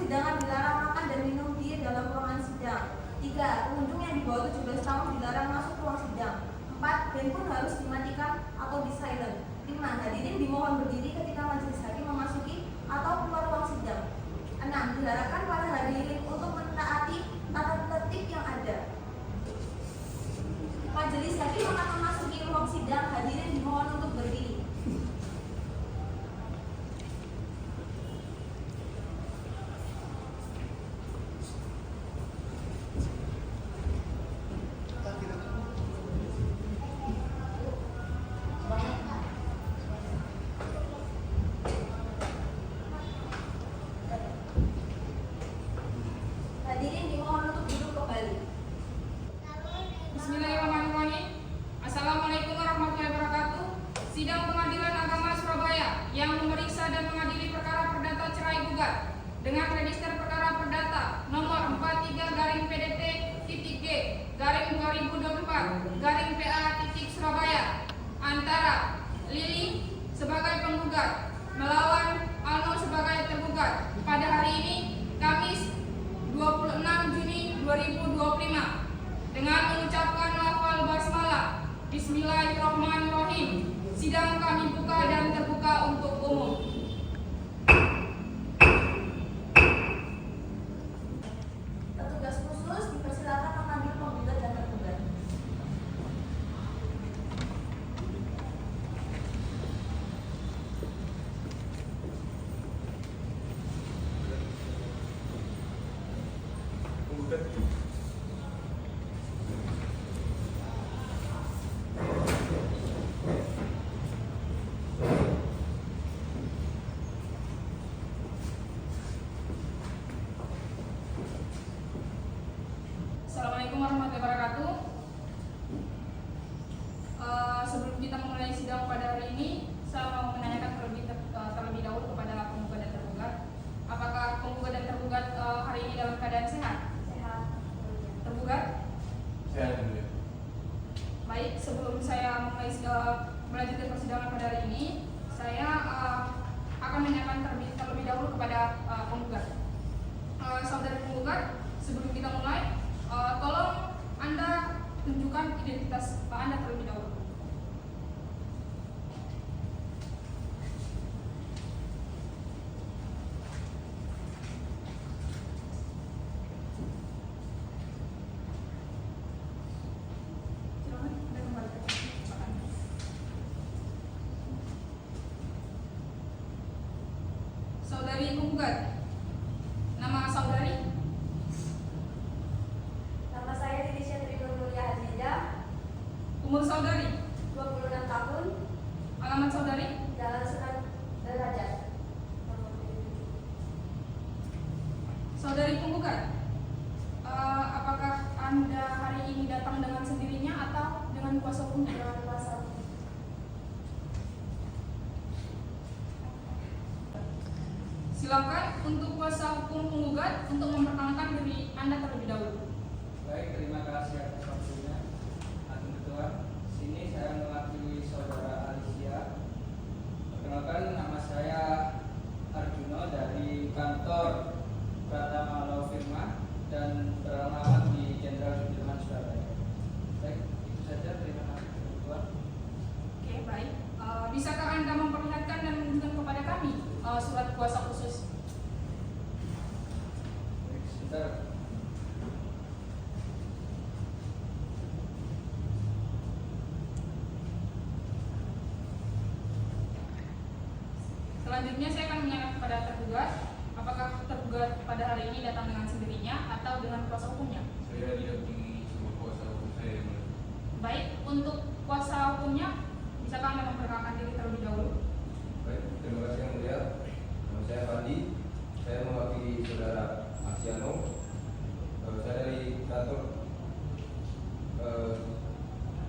persidangan dilarang makan dan minum di dalam ruangan sidang. 3. Pengunjung yang di bawah 17 tahun dilarang masuk ruang sidang. 4. Handphone harus dimatikan atau di silent. 5. Hadirin dimohon berdiri ketika majelis hakim memasuki atau keluar ruang sidang. 6. Diharapkan para hadirin untuk mentaati tata tertib yang ada. Majelis hakim akan memasuki ruang sidang. Hadirin dimohon untuk berdiri. Hadirin dimohon untuk duduk kembali. Bismillahirrahmanirrahim. Assalamualaikum warahmatullahi wabarakatuh. Sidang Pengadilan Agama Surabaya yang memeriksa dan mengadili perkara perdata cerai gugat dengan register perkara perdata nomor 43-PDT-G-2024-PA-Surabaya antara Lili sebagai penggugat melawan Alno sebagai tergugat pada hari ini Kamis 26 Juni 2025 dengan mengucapkan lafal basmalah. Bismillahirrahmanirrahim. Sidang kami buka dan terbuka untuk umum. Petugas khusus dipersilakan memanggil penggugat dan tergugat. Assalamualaikum warahmatullahi wabarakatuh. Sebelum kita memulai sidang pada hari ini, saya mau menanyakan terlebih dahulu kepada penggugat dan tergugat. Apakah penggugat dan tergugat hari ini dalam keadaan sehat? Sehat. Tergugat? Sehat. Baik, sebelum saya melanjutkan persidangan pada hari ini, saya akan menanyakan terlebih dahulu kepada penggugat. Saudara penggugat, sebelum kita mulai, tolong Anda tunjukkan identitas Anda terlebih dahulu. Silakan, Anda kembali ke tempat Anda. Saudari penggugat, nama saudari? Nama saya Lilisha Trinurmulia Aziza, Umur saudari? 26 tahun, Alamat saudari? Jalan Sunan Derajat. Saudari penggugat, apakah Anda hari ini datang dengan sendirinya atau dengan kuasa hukum? Dengan kuasa hukum. Silakan untuk kuasa hukum penggugat untuk memperkenalkan diri Anda terlebih dahulu. Baik, terima kasih atas waktunya. Hakim Ketua, sini saya mewakili saudara Alicia. Perkenalkan, nama saya Arjuno dari kantor Pratama Law Firma dan beralamat di Jenderal Sudirman, Surabaya. Baik, itu saja. Terima kasih, Hakim Ketua. Oke, baik. Bisakah Anda memperlihatkan dan menunjukkan kepada kami surat kuasa khusus? Baik, sebentar. Selanjutnya saya akan menanyakan kepada tergugat, apakah tergugat pada hari ini datang dengan sendirinya atau dengan kuasa hukumnya? Saya didampingi sama kuasa hukum saya yang mulia. Baik, untuk kuasa hukumnya, bisakah Anda memperkenalkan diri terlebih dahulu? Baik, terima kasih yang mulia. Nama saya Fandi, saya mewakili saudara Aksiano. Saya dari kantor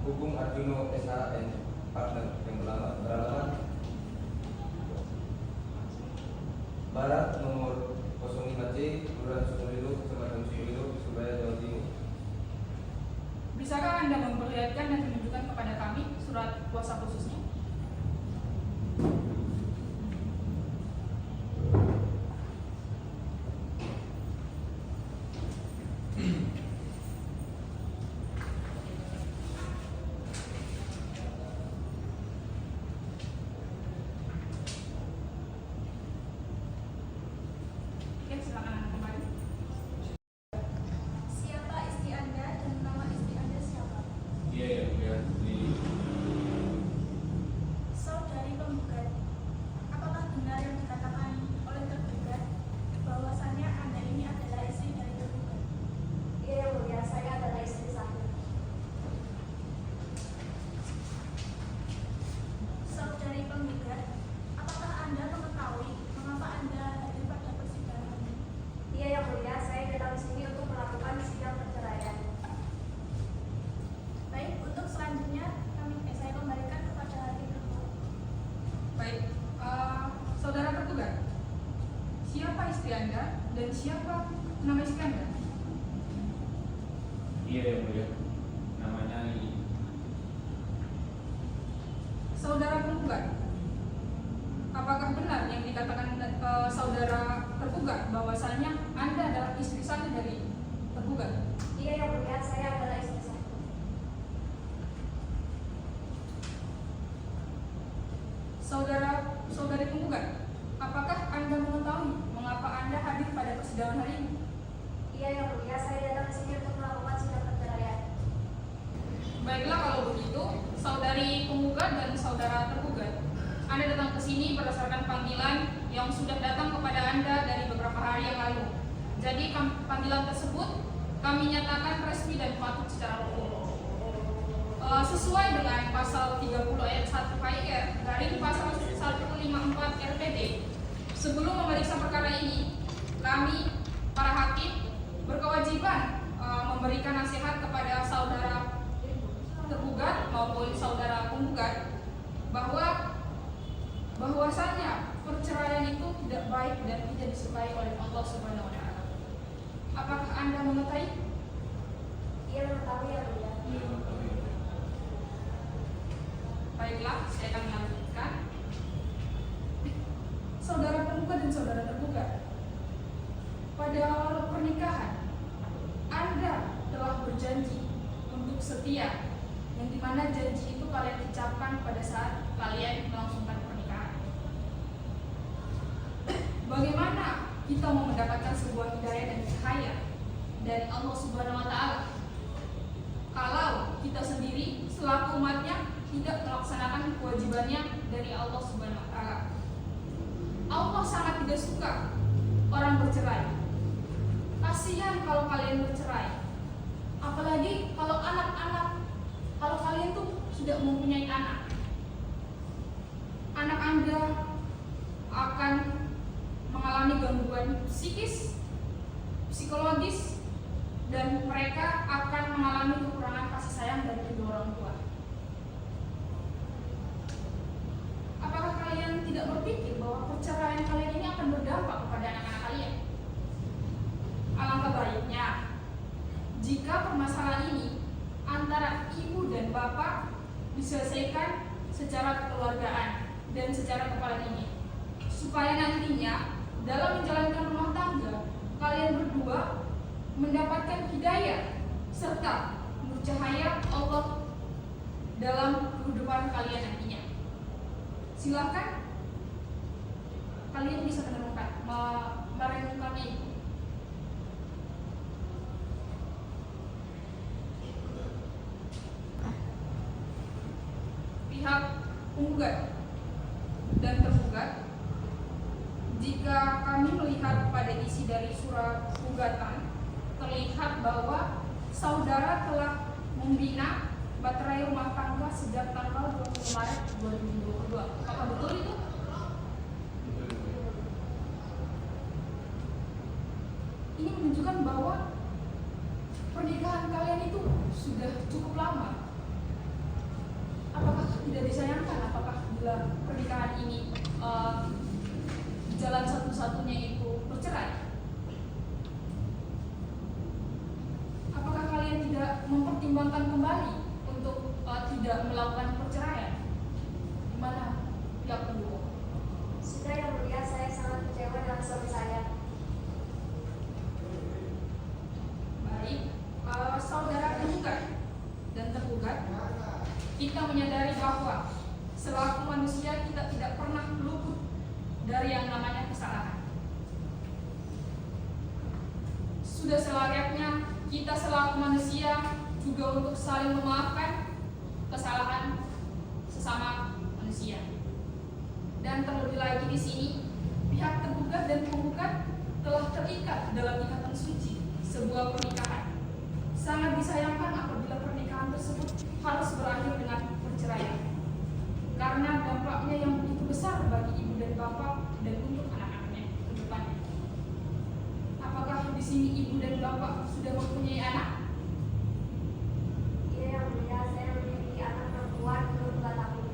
hukum Arjuno SHN Partner yang beralamat Barat nomor 05C Kelurahan Sukolilo, Kecamatan Sukolilo, Surabaya, Jawa Timur. Bisakah Anda memperlihatkan dan menunjukkan kepada kami surat kuasa khususnya? siapa istri Anda dan siapa nama istri Anda? Iya yang mulia, namanya Lili. Saudara penggugat, apakah benar yang dikatakan saudara tergugat bahwasanya Anda adalah istri satu dari tergugat? Iya yang mulia, saya adalah istri satu. Saudari penggugat, apakah Anda mengetahui mengapa Anda hadir pada persidangan hari ini? Iya yang mulia, saya datang ke sini untuk melakukan sidang perceraian. Baiklah kalau begitu, saudari penggugat dan saudara tergugat, Anda datang ke sini berdasarkan panggilan yang sudah datang kepada Anda dari beberapa hari yang lalu. Jadi panggilan tersebut kami nyatakan resmi dan patut secara hukum. Sesuai dengan pasal 30 ayat 1 KIR garing pasal 154 RPD, sebelum memeriksa perkara ini, kami para hakim berkewajiban memberikan nasihat kepada saudara tergugat maupun saudara penggugat bahwasanya perceraian itu tidak baik dan tidak disukai oleh Allah Subhanahu wa taala. Apakah Anda mengetahui? Iya mengetahui yang mulia. Iya mengetahui. Baiklah, saya akan melanjutkan. Saudara penggugat dan saudara tergugat, pada awal pernikahan Anda telah berjanji untuk setia, yang dimana janji itu kalian ucapkan pada saat kalian melangsungkan pernikahan. Bagaimana kita mau mendapatkan sebuah hidayah dan cahaya dari Allah Subhanahu wa taala kalau kita sendiri selaku umatnya tidak melaksanakan kewajibannya dari Allah Subhanahu wa taala? Allah sangat tidak suka orang bercerai. Kasihan kalau kalian bercerai. Apalagi kalau anak-anak, kalau kalian tuh sudah mempunyai anak. Anak Anda akan mengalami gangguan psikis, psikologis, dan mereka akan mengalami kekurangan kasih sayang dari kedua orang tua. Apakah kalian tidak berpikir bahwa perceraian kalian ini akan berdampak kepada anak-anak kalian? Alangkah baiknya jika permasalahan ini antara ibu dan bapak diselesaikan secara kekeluargaan dan secara kepala dingin, supaya nantinya dalam menjalankan rumah tangga kalian berdua mendapatkan hidayah serta nur cahaya Allah dalam kehidupan kalian nantinya. Silakan kalian bisa merenungkannya itu. Pihak penggugat dan tergugat, jika kami melihat pada isi dari surat gugatan, terlihat bahwa saudara telah membina baterai rumah tangga sejak tanggal 20 Maret 2022. Apakah betul itu? Betul yang mulia. Ini menunjukkan bahwa pernikahan kalian itu sudah cukup lama. Apakah tidak disayangkan? Apakah bila pernikahan ini jalan satu-satunya itu bercerai? Apakah kalian tidak mempertimbangkan kembali untuk tidak melakukan perceraian? Gimana pihak kedua? Sudah yang mulia, saya sangat kecewa dengan suami saya. Baik, saudara penggugat dan tergugat, kita menyadari bahwa selaku manusia kita tidak pernah luput dari yang namanya kesalahan. Sudah selayaknya kita selaku manusia juga untuk saling memaafkan kesalahan sesama manusia. Dan terlebih lagi di sini, pihak tergugat dan penggugat telah terikat dalam ikatan suci sebuah pernikahan. Sangat disayangkan apabila pernikahan tersebut harus berakhir dengan perceraian, karena dampaknya yang begitu besar bagi ibu dan bapak dan untuk anak-anaknya ke depannya. Apakah di sini ibu dan bapak sudah mempunyai anak? Iya yang mulia, saya memiliki anak perempuan umur 2 tahun.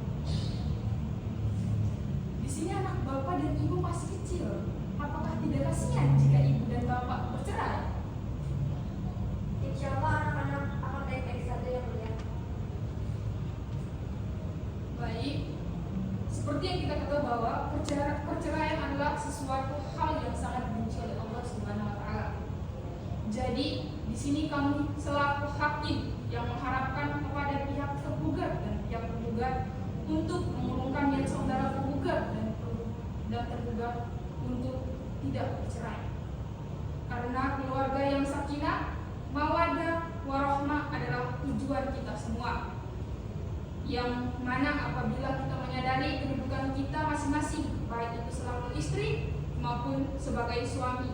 Di sini anak bapak dan ibu masih kecil. Apakah tidak kasihan jika ibu dan bapak bercerai. Insya Allah anak-anak akan baik-baik saja yang mulia. Baik, seperti yang kita ketahui bahwa perceraian adalah sesuatu hal yang sangat dibenci oleh Allah Subhanahu wa taala. Jadi, di sini kami selaku hakim yang mengharapkan kepada pihak tergugat dan pihak tergugat untuk mengurungkan niat saudara tergugat dan tergugat untuk tidak bercerai. Karena keluarga yang sakinah, mawaddah, warahmah adalah tujuan kita semua. Yang mana apabila kita menyadari kedudukan kita masing-masing, baik itu selaku istri maupun sebagai suami.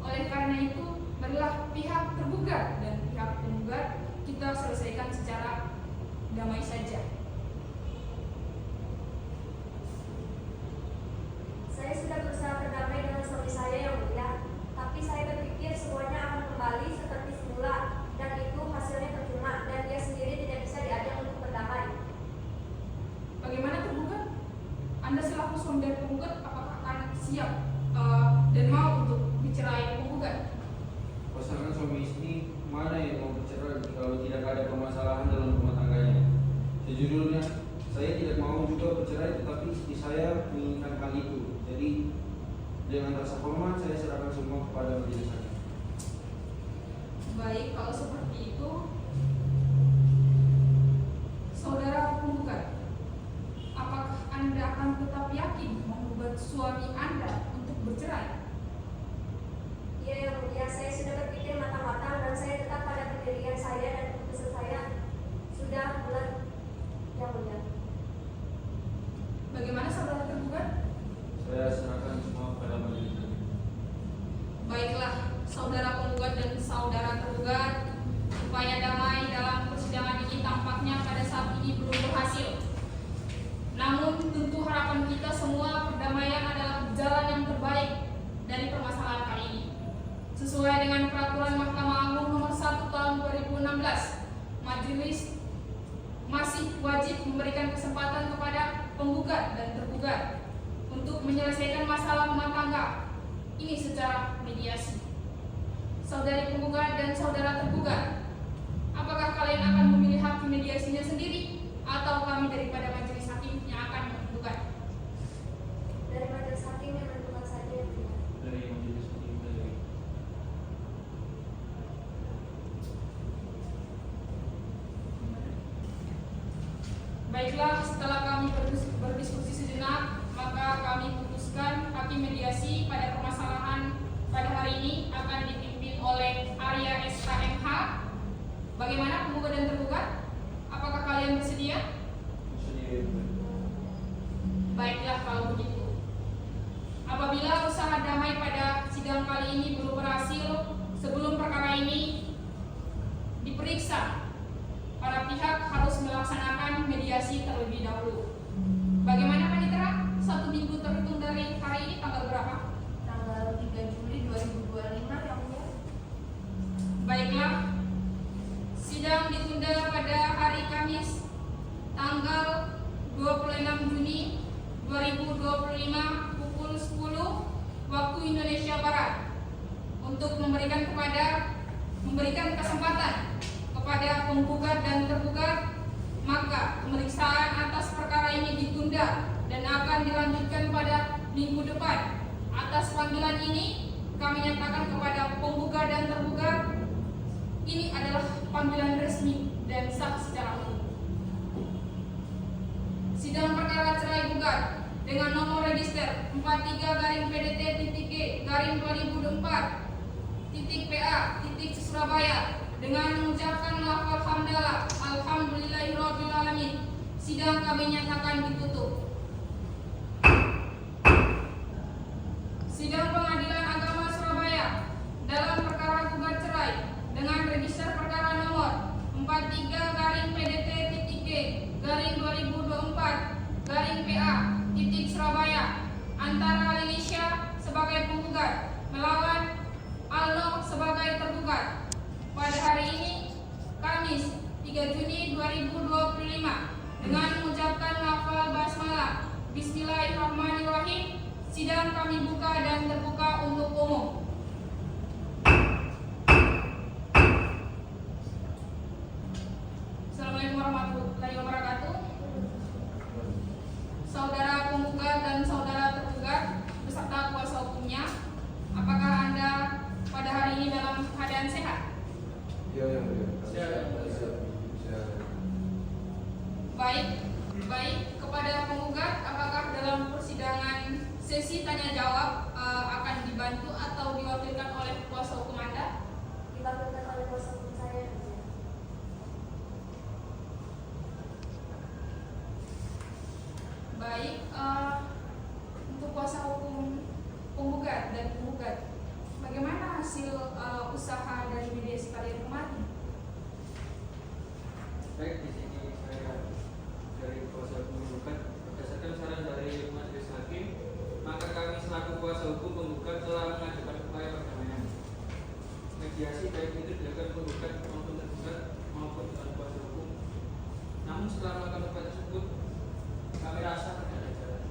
Oleh karena itu, marilah pihak tergugat dan pihak penggugat kita selesaikan secara damai saja. Saya sudah berusaha berdamai dengan suami saya yang mulia, tapi saya berpikir semuanya akan kembali seperti semula dan itu hasilnya percuma dan dia sendiri tidak bisa diajak untuk berdamai. Bagaimana tergugat? Anda selaku suami dari penggugat apakah akan siap dan mau untuk dicerai penggugat? Pasangan suami istri mana yang mau bercerai kalau tidak ada permasalahan dalam rumah tangganya? Sejujurnya, saya tidak mau juga bercerai, tetapi istri saya menginginkan hal itu. Jadi, dengan rasa hormat saya serahkan semua kepada majelis hakim. Baik, kalau seperti itu, saudara penggugat, apakah Anda akan tetap yakin menggugat suami Anda untuk bercerai? Iya yang mulia, saya sudah berpikir matang-matang dan saya tetap pada pendirian saya dan keputusan saya sudah bulat yang mulia. Bagaimana saudara tergugat? Saya serahkan semua pada majelis hakim. Baiklah, saudara penggugat dan saudara tergugat, upaya damai dalam persidangan ini tampaknya pada saat ini belum berhasil. Namun tentu harapan kita semua perdamaian adalah jalan yang terbaik dari permasalahan kali ini. Sesuai dengan peraturan Mahkamah Agung nomor 1 tahun 2016, majelis masih wajib memberikan kesempatan kepada penggugat dan tergugat untuk menyelesaikan masalah rumah tangga ini secara mediasi. Saudari penggugat dan saudara tergugat, apakah kalian akan memilih hakim mediasinya sendiri atau kami daripada majelis hakim yang akan menggugat? Dari majelis hakim yang menentukan saja yang mulia. Dari majelis hakim saja. Baiklah, setelah kami berdiskusi sejenak, maka kami putuskan hakim mediasi pada permasalahan pada hari ini akan dipimpin oleh Arya SKMH. Bagaimana penggugat dan tergugat? Apakah kalian bersedia? Bersedia. Baiklah kalau begitu. Apabila usaha damai pada sidang kali ini belum berhasil, sebelum perkara ini diperiksa, para pihak harus melaksanakan mediasi terlebih dahulu. Bagaimana Panitera? 1 minggu terhitung dari hari ini tanggal berapa? Tanggal 3 Juli 2025 yang mulia. Baiklah, sidang ditunda pada hari Kamis tanggal 26 Juni 2025 pukul 10 waktu Indonesia Barat untuk memberikan kesempatan kepada penggugat dan tergugat, maka pemeriksaan atas perkara ini ditunda dan akan dilanjutkan pada minggu depan. Atas panggilan ini kami nyatakan kepada penggugat dan tergugat ini adalah panggilan resmi dan sah secara umum. Sidang perkara cerai gugat dengan nomor register 43-PDT-2024-PA dengan mengucapkan lafal hamdalah alhamdulillahirrahmanirrahim, sidang kami nyatakan ditutup. Sidang Pengadilan Agama Surabaya dalam perkara gugat cerai dengan register perkara nomor 43-PDT-2024-PA antara Alicia sebagai penggugat melawan Alno sebagai tergugat. Pada hari ini, Kamis 3 Juni 2025, dengan mengucapkan lafal basmalah hasil usaha dari mediasi kalian kemarin? Baik, di sini saya dari kuasa hukum penggugat berdasarkan saran dari majelis hakim, maka kami selaku kuasa hukum penggugat telah mengajukan upaya perdamaian. Mediasi baik itu dilakukan penggugat maupun tergugat maupun oleh kuasa hukum. Namun setelah melakukan upaya tersebut, kami rasa tidak ada jalan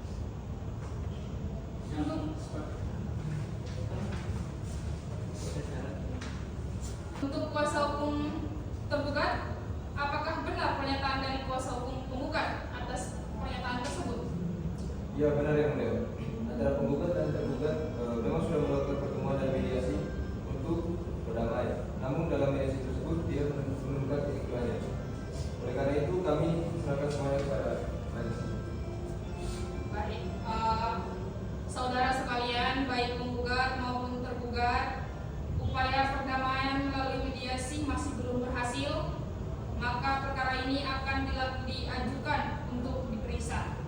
yang Untuk kuasa hukum tergugat, apakah benar pernyataan dari kuasa hukum penggugat atas pernyataan tersebut? Ya benar yang mulia. Antara penggugat dan tergugat memang sudah melakukan pertemuan dan mediasi untuk berdamai. Namun dalam mediasi tersebut dia menemukan titik tengahnya. Oleh karena itu kami serahkan semuanya kepada majelis. Baik, saudara sekalian, baik penggugat maupun tergugat, upaya perdamaian melalui mediasi masih belum berhasil, maka perkara ini akan diajukan untuk diperiksa.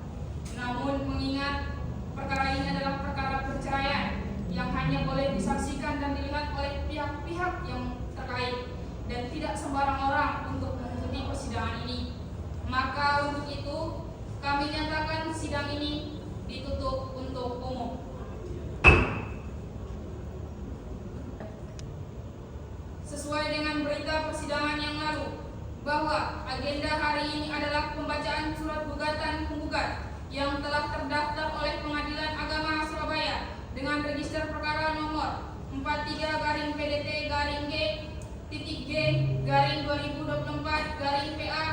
Namun mengingat perkara ini adalah perkara perceraian yang hanya boleh disaksikan dan dilihat oleh pihak-pihak yang terkait dan tidak sembarang orang untuk mengikuti persidangan ini, maka untuk itu kami nyatakan sidang ini ditutup untuk umum. Sesuai dengan berita persidangan yang lalu, bahwa agenda hari ini adalah pembacaan surat gugatan penggugat yang telah terdaftar oleh Pengadilan Agama Surabaya dengan register perkara nomor 43-G-G-2024-PA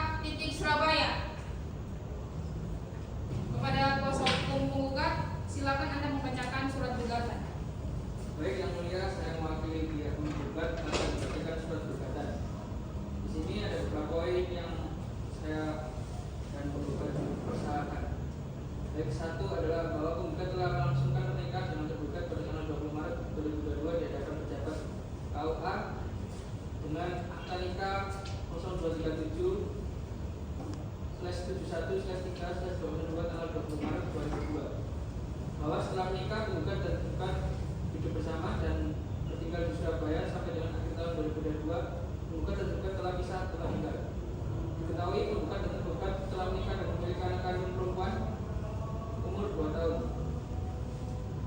Kepada kuasa hukum penggugat, silakan Anda membacakan surat gugatan. Baik, yang mulia, saya mewakili pihak penggugat akan membacakan surat gugatan. Di sini ada beberapa poin yang saya dan penggugat persahakan. Baik, satu adalah bahwa penggugat telah melangsungkan pernikahan dengan tergugat pada tanggal 20 Maret 2022 di hadapan pejabat KUA dengan akta nikah 0237/71/3/22 tanggal 20 Maret 2002. Bahwa setelah menikah penggugat dan tergugat hidup bersama dan bertinggal di Surabaya sampai dengan akhir tahun 2022, penggugat dan tergugat telah pisah telah meninggal. Diketahui penggugat dan tergugat telah menikah dan memiliki anak kandung perempuan umur 2 tahun.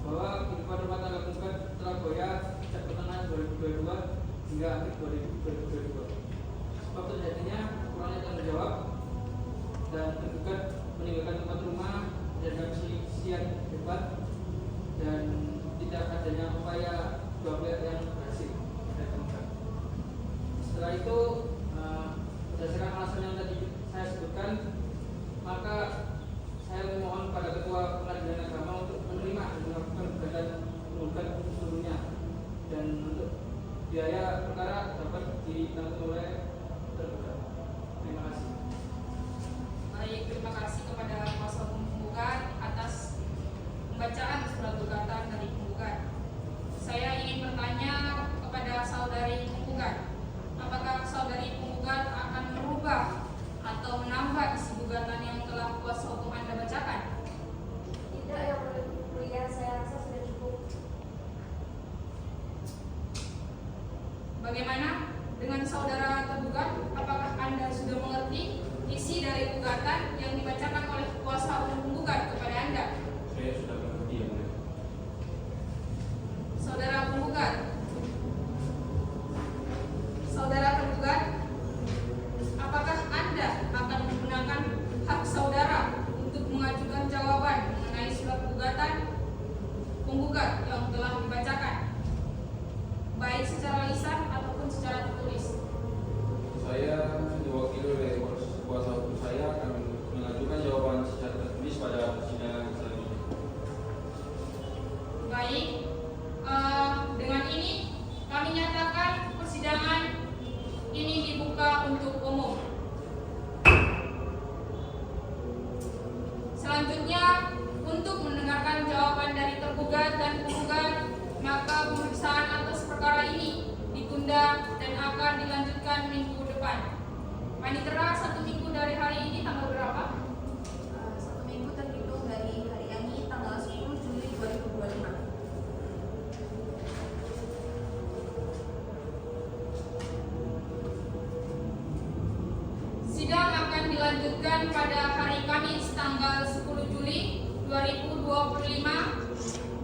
Bahwa kehidupan rumah tangga penggugat telah goyah sejak pertengahan 2022 hingga akhir 2022. Sebab terjadinya kurangnya tanggung jawab dan tergugat meninggalkan tempat rumah dan keselisihan hebat dan tidak adanya upaya dua pihak yang berhasil ditemukan. Setelah itu, berdasarkan alasan yang tadi saya sebutkan, maka saya memohon pada Ketua Pengadilan Agama untuk menerima dan melakukan gugatan penggugat seluruhnya, dan untuk biaya perkara dapat ditanggung oleh tergugat. Terima kasih. Baik, terima kasih kepada kuasa hukum penggugat atas pembacaan surat gugatan dari penggugat. Saya ingin bertanya kepada saudari penggugat, apakah saudari penggugat akan merubah atau menambah isi gugatan yang telah kuasa hukum Anda bacakan? Tidak, yang mulia, saya rasa sudah cukup. Bagaimana dengan saudara tergugat? Apakah Anda sudah mengerti isi dari gugatan yang dibacakan oleh kuasa hukum penggugat kepada Anda? Saya sudah mengerti yang mulia. Saudara penggugat, saudara tergugat, apakah Anda akan menggunakan hak saudara untuk mengajukan jawaban mengenai surat gugatan penggugat yang telah dibacakan, baik secara lisan ataupun secara tertulis? Saya diwakili oleh kuasa hukum saya akan mengajukan jawaban secara tertulis pada persidangan selanjutnya. Baik, dengan ini kami nyatakan persidangan ini dibuka untuk umum. Selanjutnya, untuk mendengarkan jawaban dari tergugat dan penggugat, maka pemeriksaan atas perkara ini ditunda dan akan dilanjutkan minggu depan. Panitera, 1 minggu dari hari ini tanggal berapa? 1 minggu terhitung dari hari ini, tanggal 10 Juli 2025. dilaksanakan pada hari Kamis tanggal 10 Juli 2025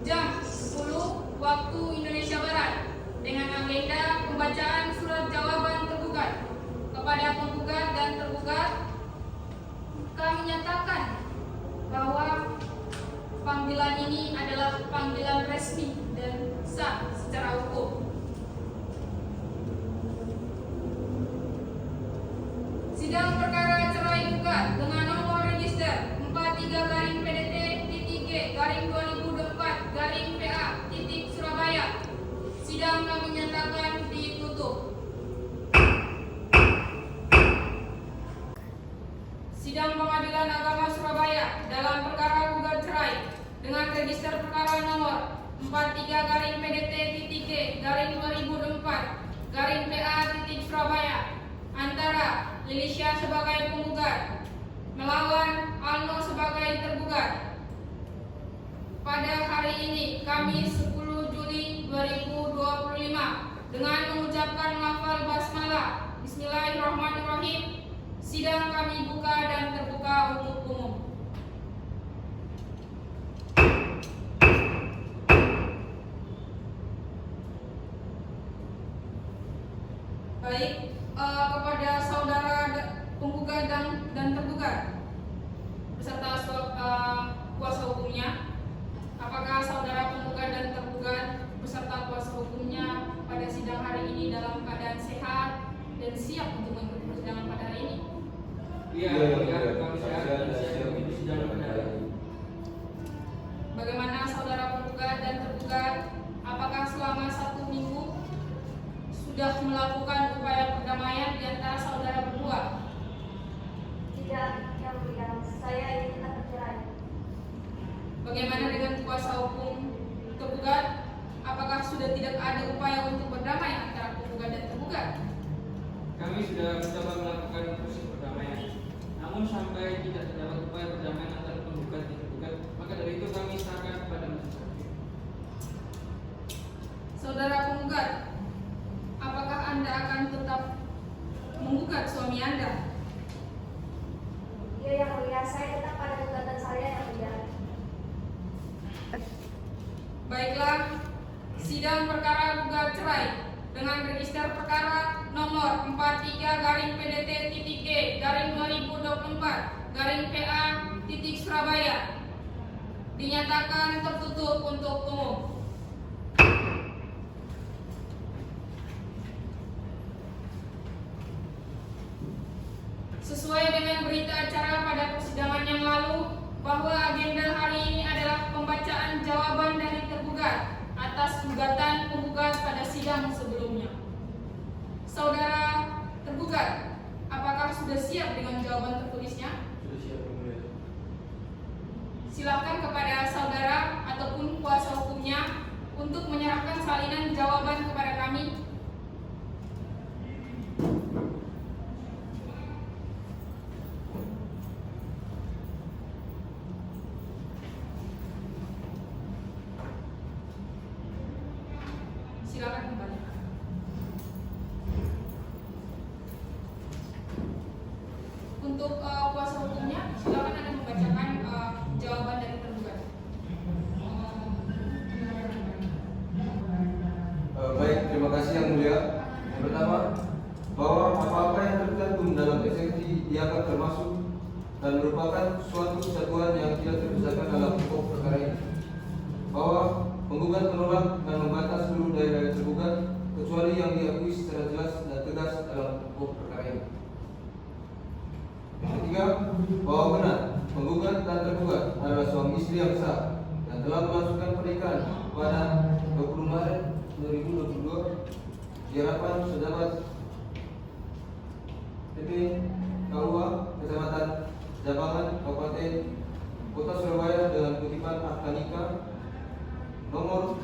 jam 10 waktu Indonesia Barat dengan agenda pembacaan surat jawaban tergugat. Kepada penggugat dan tergugat, kami nyatakan bahwa panggilan ini adalah panggilan resmi dan sah secara hukum. Sidang perkara cerai gugat dengan nomor register 43-PDT-G-2024 Surabaya. Sidang kami nyatakan ditutup. Sidang Pengadilan Agama Surabaya dalam perkara gugat cerai dengan register perkara nomor 43-PDT-G-2024 Surabaya antara Lilisya sebagai penggugat melawan Alno sebagai tergugat. Pada hari ini, Kamis 10 Juli 2025, dengan mengucapkan lafal basmalah Bismillahirrahmanirrahim, sidang kami buka dan terbuka untuk umum. Baik, kepada saudara penggugat dan tergugat beserta kuasa hukumnya, apakah saudara penggugat dan tergugat beserta kuasa hukumnya pada sidang hari ini dalam keadaan sehat dan siap untuk mengikuti persidangan pada hari ini? Iya, kami sehat dan siap mengikuti persidangan pada hari ini. Bagaimana saudara penggugat dan tergugat, apakah selama 1 minggu sudah melakukan upaya perdamaian di antara saudara berdua? Tidak, yang mulia, saya ingin tetap bercerai. Bagaimana dengan kuasa hukum tergugat? Apakah sudah tidak ada upaya untuk berdamai antara penggugat dan tergugat? Kami sudah mencoba melakukan proses perdamaian, namun sampai tidak terdapat upaya perdamaian antara penggugat dan tergugat, maka dari itu kami serahkan kepada majelis hakim. Saudara penggugat, apakah Anda akan tetap menggugat suami Anda? Iya, yang mulia, saya tetap pada gugatan saya, yang mulia. Baiklah, sidang perkara gugat cerai dengan register perkara nomor 43-PDT-G-2024-PA Surabaya dinyatakan tertutup untuk umum. Sesuai dengan berita acara pada persidangan yang lalu, bahwa agenda hari ini adalah pembacaan jawaban dari tergugat atas gugatan penggugat pada sidang sebelumnya. Saudara tergugat, apakah sudah siap dengan jawaban tertulisnya? Sudah siap, Yang Mulia. Silakan kepada saudara ataupun kuasa hukumnya untuk menyerahkan salinan jawaban kepada kami. Silakan kembali. Untuk kuasa hukumnya, silakan Anda membacakan jawaban dari tergugat. Baik, terima kasih Yang Mulia. Yang pertama, bahwa apa-apa yang tercantum dalam eksepsi dianggap termasuk dan merupakan suatu kesatuan yang tidak terpisahkan dalam pokok perkara ini. Bahwa penggugat menolak dan membantah seluruh dalil tergugat kecuali yang diakui secara jelas dan tegas dalam pokok perkara ini. Yang ketiga, bahwa benar penggugat dan tergugat adalah suami istri yang sah dan telah melangsungkan pernikahan pada 20 Maret 2022 di hadapan pejabat PP KUA Kecamatan Jambangan Kabupaten Kota Surabaya dengan kutipan akta nikah nomor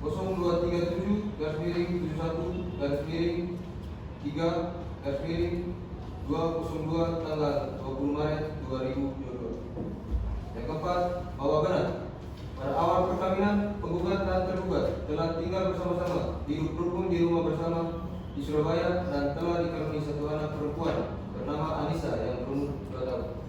0237-71-3-202 tanggal 20 Maret 2022. Yang keempat, bahwa benar pada awal perkawinan penggugat dan tergugat telah tinggal bersama-sama, hidup rukun di rumah bersama di Surabaya dan telah dikaruniai satu anak perempuan bernama Anissa yang berumur 2 tahun.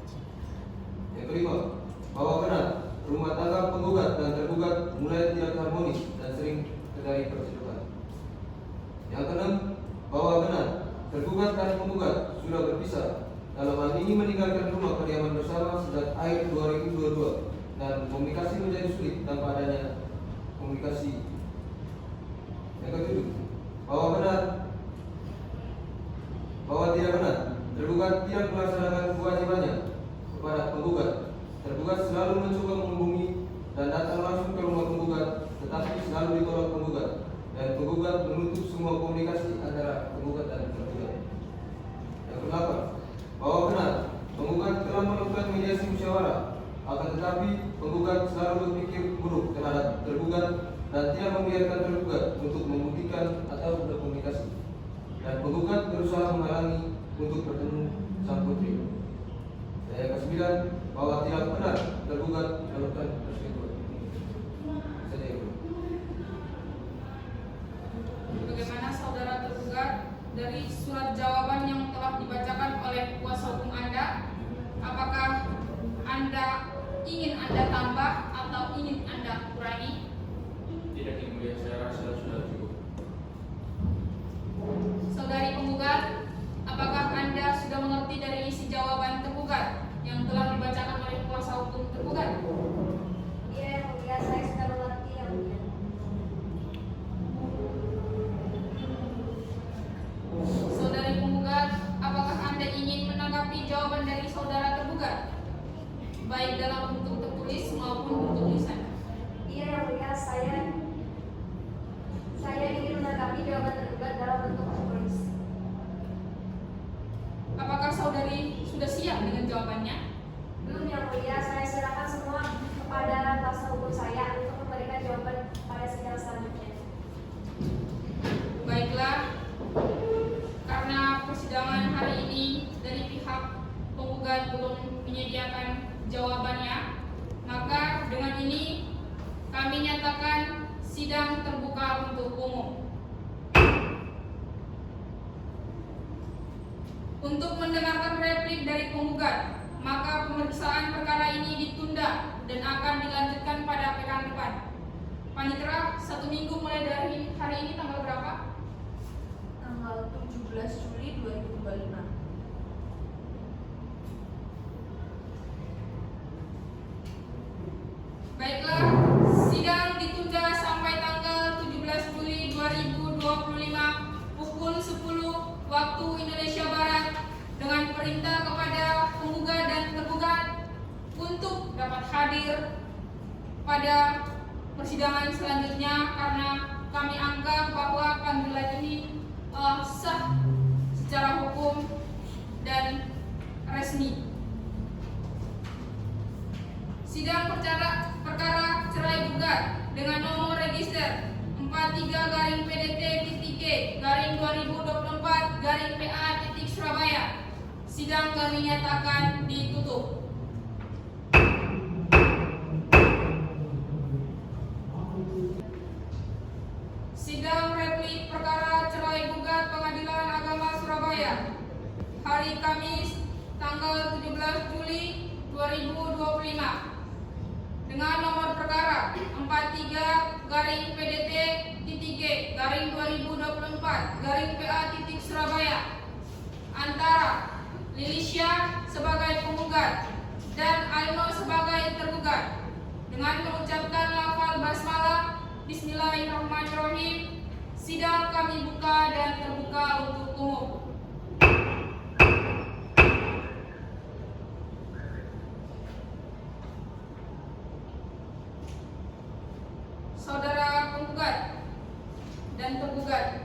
Yang kelima, bahwa benar rumah tangga penggugat dan tergugat mulai tidak harmonis dan sering terjadi perselingkuhan. Yang keenam, bahwa benar tergugat dan penggugat sudah berpisah, dalam hal ini meninggalkan rumah kediaman bersama sejak akhir 2022 dan komunikasi menjadi sulit tanpa adanya komunikasi. Yang ketujuh, bahwa tidak benar tergugat tidak melaksanakan kewajibannya kepada penggugat. Tergugat selalu mencoba menghubungi dan datang langsung ke rumah penggugat, tetapi selalu ditolak penggugat, dan penggugat menutup semua komunikasi antara penggugat dan tergugat. Yang kedelapan, bahwa benar penggugat telah melakukan mediasi musyawarah, akan tetapi penggugat selalu berpikir buruk terhadap tergugat dan tidak membiarkan tergugat untuk membuktikan atau berkomunikasi, dan penggugat berusaha menghalangi untuk bertemu sang putri. Dan yang kesembilan, bahwa tidak benar tergugat melakukan perselingkuhan. Bagaimana saudara tergugat dari surat jawaban yang telah dibacakan oleh kuasa hukum Anda? Apakah Anda ingin Anda tambah atau ingin Anda kurangi? Tidak, Yang Mulia, saya rasa sudah cukup. Saudari penggugat, apakah Anda sudah mengerti dari isi jawaban tergugat yang telah dibacakan oleh kuasa hukum tergugat? Iya, Yang Mulia, saya sudah mengerti, Yang Mulia. Saudari penggugat, apakah Anda ingin menanggapi jawaban dari saudara tergugat, baik dalam bentuk tertulis maupun bentuk lisan? Iya, Yang Mulia, saya ingin menanggapi jawaban tergugat dalam bentuk tertulis. Apakah saudari sudah siap dengan jawabannya? Belum, Yang Mulia, saya serahkan semua kepada kuasa hukum saya untuk memberikan jawaban pada sidang selanjutnya. Baiklah, karena persidangan hari ini dari pihak penggugat belum menyediakan jawabannya, maka dengan ini kami nyatakan sidang terbuka untuk umum. Untuk mendengarkan replik dari penggugat, maka pemeriksaan perkara ini ditunda dan akan dilanjutkan pada pekan depan. Panitera, 1 minggu mulai dari hari ini tanggal berapa? Tanggal 17 Juli 2025. Baiklah, sidang ditunda sampai tanggal 17 Juli 2025 pukul 10 waktu Indonesia Barat dengan perintah kepada penggugat dan tergugat untuk dapat hadir pada persidangan selanjutnya karena kami anggap bahwa panggilan ini sah secara hukum dan resmi. Sidang perkara cerai gugat dengan nomor register 43-PDT-2024-Surabaya. Sidang kami nyatakan ditutup. Sidang replik perkara cerai gugat Pengadilan Agama Surabaya hari Kamis tanggal 17 Juli 2025 dengan nomor perkara 43-PDT-2024-PA antara Lilisya sebagai penggugat dan Alno sebagai tergugat dengan mengucapkan lafal basmalah Bismillahirrahmanirrahim. Sidang kami buka dan terbuka untuk umum. Saudara penggugat dan tergugat,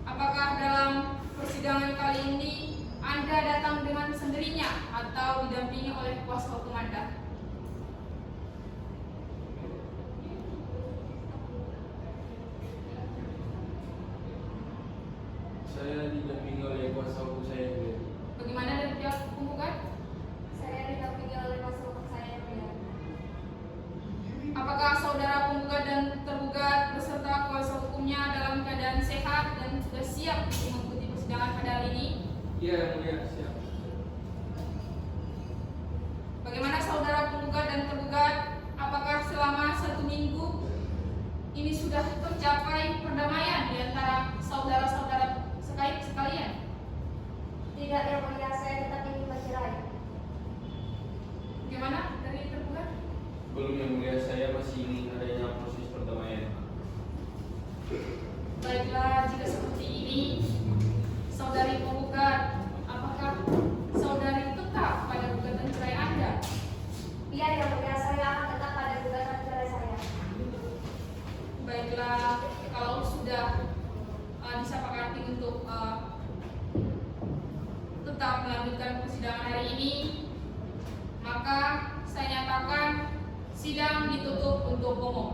apakah dalam persidangan kali ini Anda datang dengan sendirinya atau didampingi oleh kuasa hukum Anda? Saya didampingi oleh kuasa hukum saya, Yang Mulia. Bagaimana dari pihak penggugat? Saya didampingi oleh kuasa hukum saya, Yang Mulia. Apakah saudara penggugat dan tergugat beserta kuasa hukumnya dalam keadaan sehat dan sudah siap untuk mengikuti persidangan pada hari ini? Iya, yang mulia, siap. Bagaimana saudara penggugat dan tergugat? Apakah selama 1 minggu ini sudah tercapai perdamaian di antara saudara-saudara sekalian? Tidak, yang mulia, saya tetap ingin bercerai. Bagaimana dari tergugat? Belum, yang mulia, saya masih ingin adanya proses perdamaian. Baiklah, jika seperti ini, saudari penggugat, apakah saudari tetap pada gugatan cerai Anda? Iya, yang mulia, saya akan tetap pada gugatan cerai saya. Baiklah, kalau sudah disepakati untuk tetap melanjutkan persidangan hari ini, maka saya nyatakan sidang ditutup untuk umum.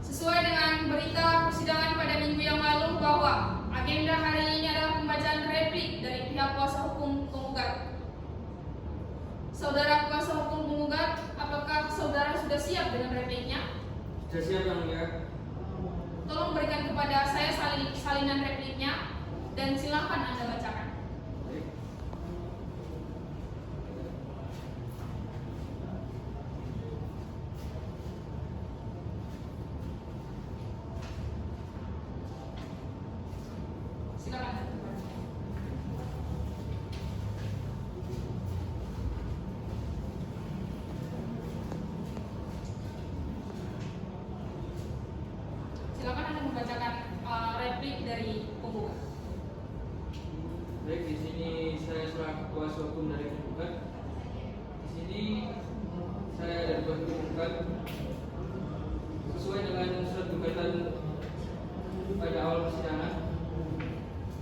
Sesuai dengan berita persidangan pada minggu yang lalu bahwa agenda hari ini adalah pembacaan replik dari pihak kuasa hukum penggugat. Saudara kuasa hukum penggugat, apakah saudara sudah siap dengan repliknya? Sudah siap, yang mulia. Tolong berikan kepada saya salinan repliknya dan silakan Anda bacakan. Baik. Silakan Anda. Silakan Anda membacakan replik dari penggugat. Baik, di sini saya selaku kuasa hukum dari penggugat. Di sini saya dari kuasa penggugat sesuai dengan surat gugatan pada awal persidangan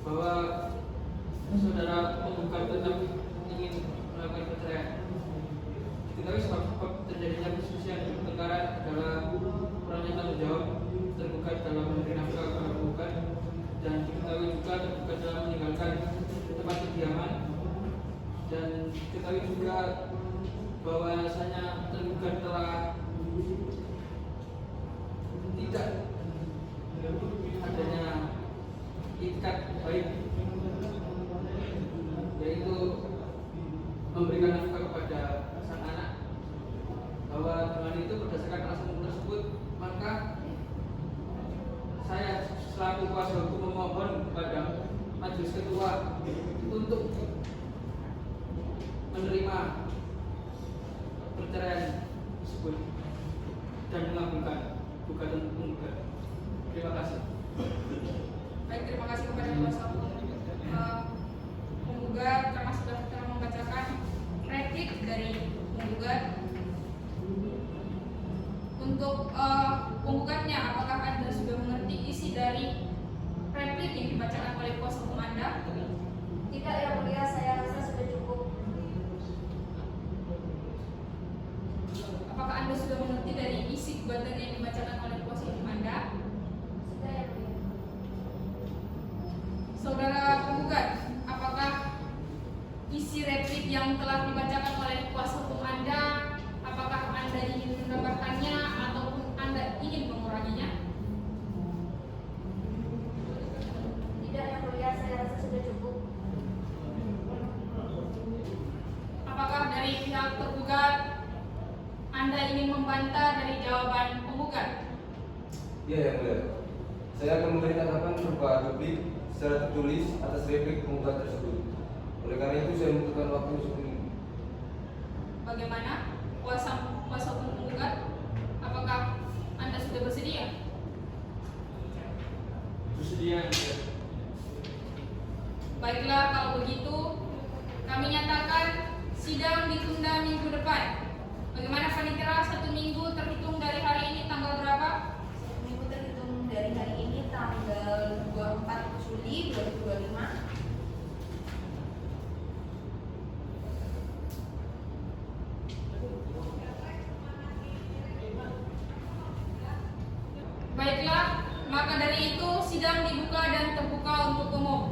bahwa saudara penggugat tetap ingin melakukan perceraian. Diketahui sebab terjadinya perselisihan perkara adalah kurangnya tanggung jawab tergugat dalam memberi nafkah kepada penggugat, dan diketahui juga tergugat dalam meninggalkan tempat kediaman, dan diketahui juga bahwasanya tergugat telah tidak adanya ikat baik, yaitu memberikan nafkah kepada sang anak, bahwa dengan itu berdasarkan alasan tersebut maka saya selaku kuasa hukum memohon kepada majelis ketua untuk menerima perceraian tersebut dan mengabulkan gugatan penggugat. Terima kasih. Baik, terima kasih kepada kuasa hukum penggugat karena sudah telah membacakan replik dari penggugat. Untuk penggugatnya, apakah Anda sudah mengerti isi dari replik yang dibacakan oleh kuasa hukum Anda? Tidak, yang mulia, saya rasa sudah cukup. Apakah Anda sudah mengerti dari isi gugatan yang dibacakan oleh kuasa hukum Anda? Sudah, yang mulia. Saudara penggugat, apakah isi replik yang telah dibacakan oleh kuasa hukum Anda, apakah Anda ingin menambahkannya ataupun Anda ingin menguranginya? Tidak, yang mulia, saya rasa sudah cukup. Apakah dari pihak tergugat Anda ingin membantah dari jawaban penggugat? Iya, yang mulia. Saya akan memberi tanggapan berupa duplik secara tertulis atas replik penggugat tersebut. Oleh karena itu saya membutuhkan waktu 10 minggu. Bagaimana kuasa hukum penggugat? Apakah Anda sudah bersedia? Bersedia, yang mulia. Baiklah, kalau begitu kami nyatakan sidang ditunda minggu depan. Bagaimana Panitera, 1 minggu terhitung dari hari ini tanggal berapa? 1 minggu terhitung dari hari ini tanggal 24 Juli 2025. Baiklah, maka dari itu sidang dibuka dan terbuka untuk umum.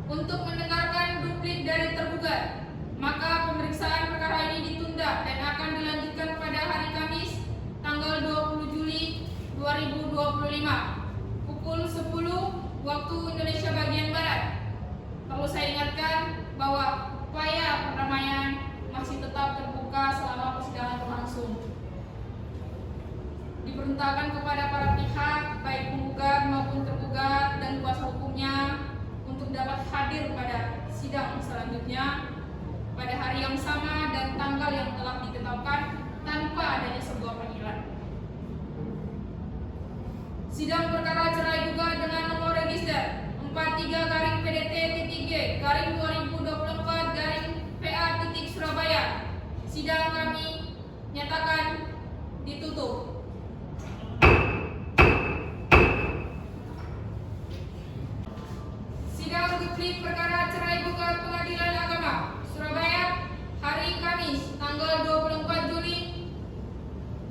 Untuk mendengarkan duplik dari tergugat, maka pemeriksaan perkara ini ditunda dan akan dilanjutkan pada hari Kamis tanggal 20 Juli 2025 diperintahkan kepada para pihak, baik penggugat maupun tergugat dan kuasa hukumnya, untuk dapat hadir pada sidang selanjutnya pada hari yang sama dan tanggal yang telah ditetapkan tanpa adanya sebuah panggilan. Sidang perkara cerai gugat dengan nomor register 43-PDT-2024-PA Surabaya. Sidang kami nyatakan ditutup. Sidang duplik perkara cerai gugat Pengadilan Agama Surabaya hari Kamis tanggal 24 Juli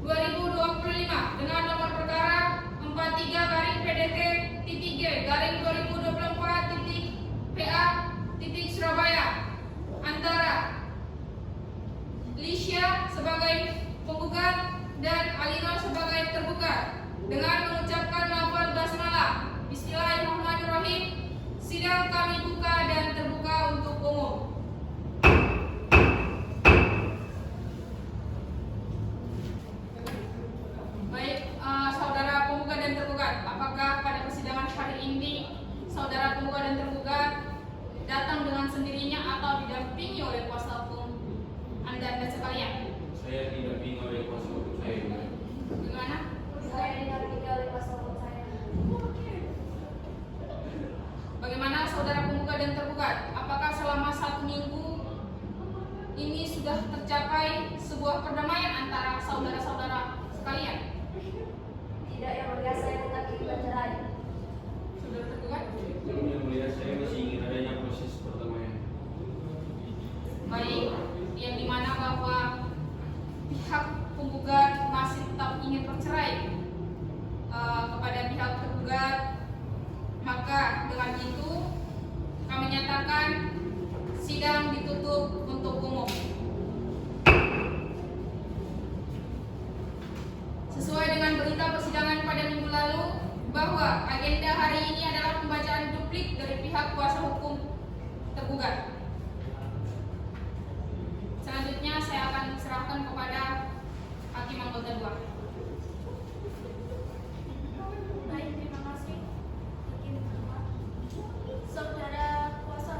2025 dengan nomor perkara 43-PDT-2024-PA Surabaya Lisha sebagai penggugat dan Alina sebagai tergugat dengan mengucapkan lafaz basmalah. Bismillahirrahmanirrahim. Sidang kami buka dan terbuka untuk umum. Baik, saudara penggugat dan tergugat, apakah pada persidangan hari ini saudara penggugat dan tergugat datang dengan sendirinya atau didampingi oleh kuasa hukum Anda sekalian? Saya didampingi oleh kuasa hukum saya. Bagaimana? Saya didampingi oleh kuasa hukum saya. Bagaimana saudara penggugat dan tergugat? Apakah selama 1 minggu ini sudah tercapai sebuah perdamaian antara saudara-saudara sekalian? Tidak, yang mulia, saya tetap ingin bercerai. Saudara tergugat? Yang mulia, saya masih ingin adanya proses perdamaian. Baik, yang dimana bahwa pihak penggugat masih tetap ingin bercerai kepada pihak tergugat, maka dengan itu kami nyatakan sidang ditutup untuk umum. Sesuai dengan berita persidangan pada minggu lalu bahwa agenda hari ini adalah pembacaan duplik dari pihak kuasa hukum tergugat. Selanjutnya saya akan serahkan kepada Hakim Anggota 2. Baik, terima kasih. Hakim kedua. Saudara kuasa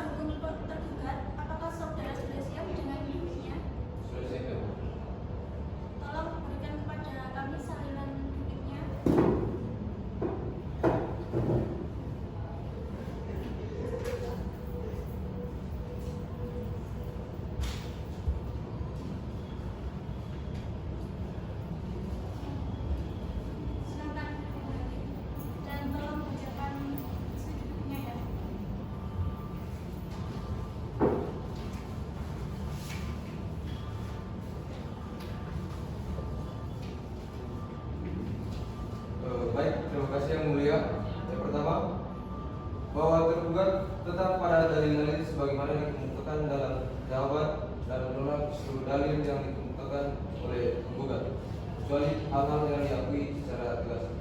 hukum tergugat, apakah saudara sudah siap dengan dirinya? Sudah siap ya? Tolong berikan kepada kami salinan dupliknya. Silakan dan tolong bacakan dupliknya ya. Baik, terima kasih yang mulia. Yang pertama, bahwa tergugat tetap pada dalil-dalil sebagaimana dikemukakan dalam jawaban dan menolak seluruh dalil yang dikemukakan oleh penggugat, kecuali hal-hal yang diakui secara tegas.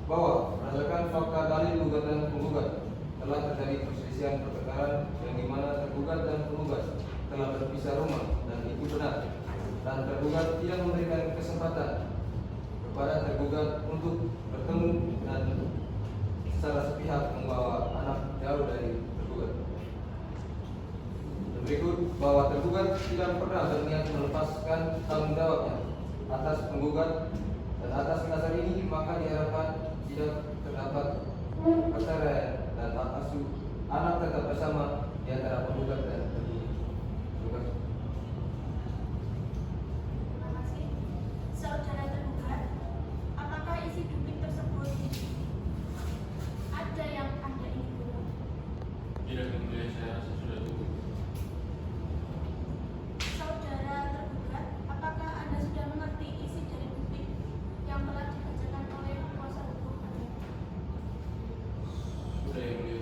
Bahwa berdasarkan fakta dalil gugatan penggugat telah terjadi perselisihan pertengkaran yang dimana tergugat dan penggugat telah berpisah rumah dan itu benar, dan tergugat tidak memberikan kesempatan kepada tergugat untuk bertemu dan secara sepihak membawa anak jauh dari tergugat. Dan berikut bahwa tergugat tidak pernah berniat melepaskan tanggung jawabnya atas penggugat, dan atas dasar ini maka diharapkan tidak terdapat perceraian dan hak asuh anak tetap bersama di antara penggugat dan tergugat. Terima kasih. Terima kasih. Saudara tergugat, apakah isi duplik tersebut ada yang Anda ingin bunuh? Tidak, yang mulia, saya rasa sudah cukup. Saudara tergugat, apakah Anda sudah mengerti isi dari duplik yang telah dibacakan oleh kuasa hukum Anda? Sudah, yang mulia.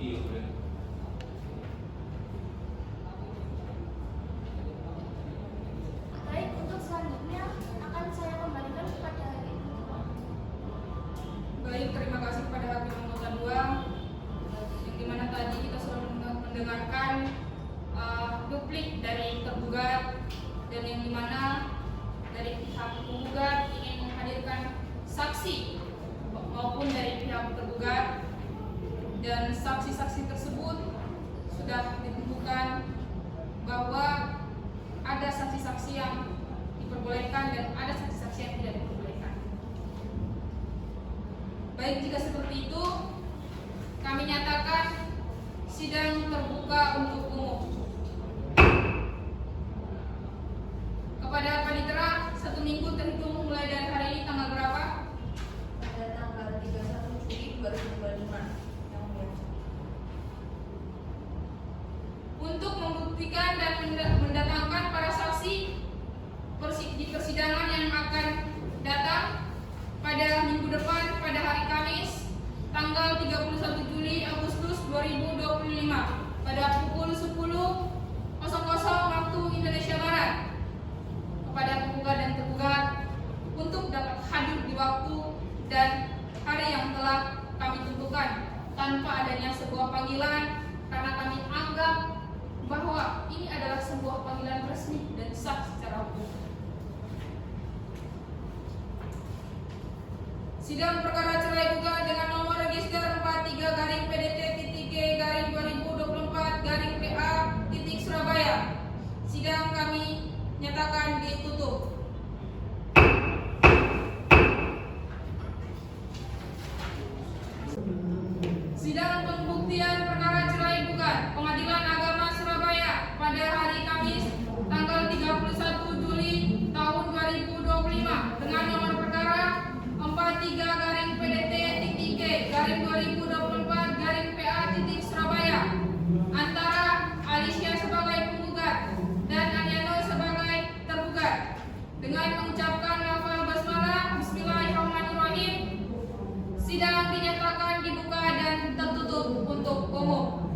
Iya, boleh. Baik, untuk selanjutnya akan saya kembalikan kepada Hakim. Baik, terima kasih kepada Hakim Anggota 2 yang dimana tadi kita sudah mendengarkan duplik dari tergugat dan yang dimana dari pihak penggugat ingin menghadirkan saksi maupun dari pihak tergugat, dan saksi-saksi tersebut sudah ditentukan bahwa ada saksi-saksi yang diperbolehkan dan ada saksi-saksi yang tidak diperbolehkan. Baik, jika seperti itu kami nyatakan sidang terbuka untuk umum. Kepada panitera, 1 minggu terhitung mulai dari hari ini tanggal berapa? Pada tanggal 31 Juli 2025 yang mulia. Untuk membuktikan dan mendatangkan para saksi di persidangan yang akan datang pada minggu depan pada hari Kamis tanggal 31 Juli Agustus 2025 pada pukul 10.00 waktu Indonesia Barat, kepada penggugat dan tergugat untuk dapat hadir di waktu dan hari yang telah kami tentukan tanpa adanya sebuah panggilan, karena kami anggap bahwa ini adalah sebuah panggilan resmi dan sah secara hukum. Sidang perkara cerai gugat dengan nomor register 43-PDT-G-2024-PA-Surabaya. Sidang kami nyatakan ditutup. Sidang pembuktian perkara cerai gugat Pengadilan Agama Surabaya pada hari Kamis tanggal 31 Juli tahun 2025 dengan nomor perkara 43-PDT-G-2024-PA-Surabaya antara Alicia sebagai penggugat dan Aniano sebagai tergugat, dengan mengucapkan lafaz basmalah Bismillahirrahmanirrahim. Sidang dinyatakan dibuka dan tertutup untuk umum.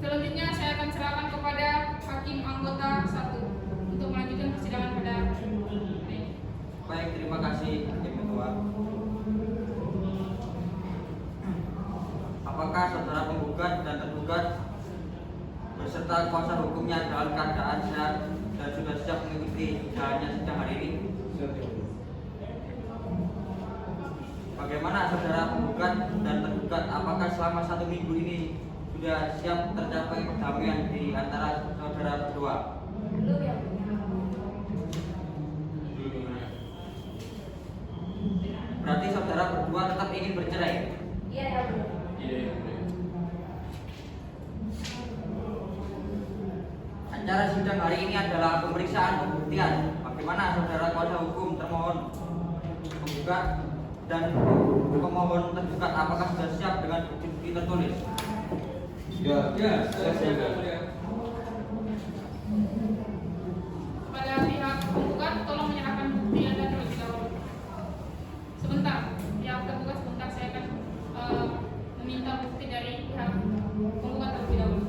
Selanjutnya saya akan serahkan kepada Hakim Anggota 1 untuk melanjutkan persidangan pada hari ini. Baik, terima kasih Hakim Ketua. Apakah saudara penggugat dan tergugat beserta kuasa hukumnya dalam keadaan sehat dan sudah siap mengikuti jalannya sidang hari ini? Bagaimana saudara penggugat dan tergugat, apakah selama 1 minggu ini sudah siap tercapai perdamaian di antara saudara berdua? Belum ya, mulia. Berarti saudara berdua tetap ingin bercerai? Iya ya, mulia. Iya, yang mulia. Acara sidang hari ini adalah pemeriksaan pembuktian. Bagaimana saudara kuasa hukum termohon penggugat dan pemohon tergugat, apakah sudah siap dengan bukti-bukti tertulis? Ya, Saya siap, yang mulia. Kepada pihak penggugat, tolong menyerahkan bukti Anda terlebih dahulu. Sebentar, pihak tergugat sebentar, saya akan meminta bukti dari pihak penggugat terlebih dahulu.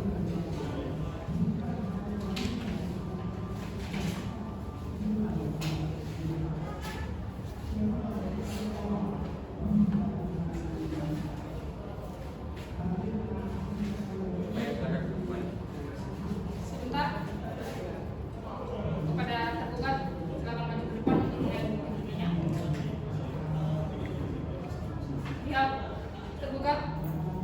Baik, saudara berdua. Sebentar, kepada tergugat silakan maju ke depan untuk melihat bukti-buktinya. Pihak tergugat,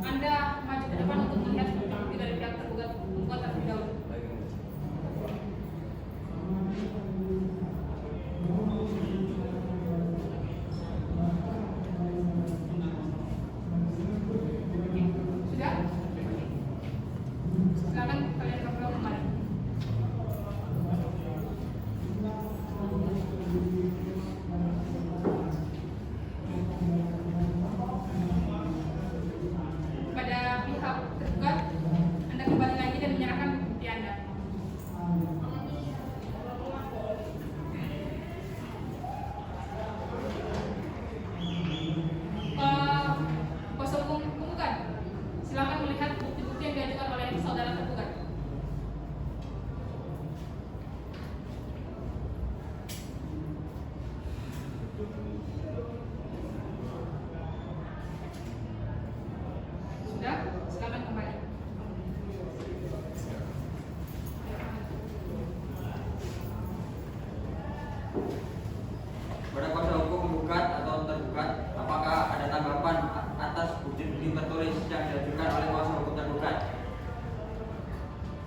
Anda maju ke depan untuk melihat bukti dari pihak tergugat terlebih dahulu. Sudah? Silakan kalian berdua kembali. Pada pihak tergugat, Anda kembali lagi dan menyerahkan bukti Anda.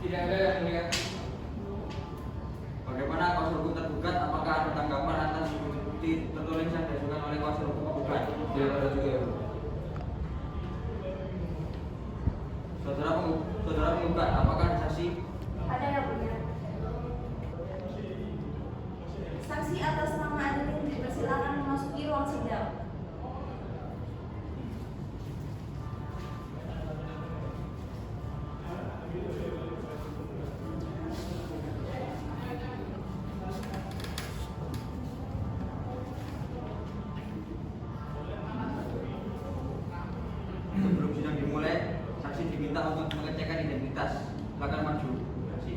Tidak ada yang mulia. Bagaimana kuasa hukum tergugat? Apakah ada tanggapan atas bukti tertulis yang diajukan oleh kuasa hukum tergugat? Tidak ada juga ya. Saudara penggugat, apakah ada saksi? Ada yang mulia. Saksi atas nama Adeline dipersilakan memasuki ruang sidang. Sebelum sidang dimulai, saksi diminta untuk mengecekkan identitas. Silakan maju, saksi.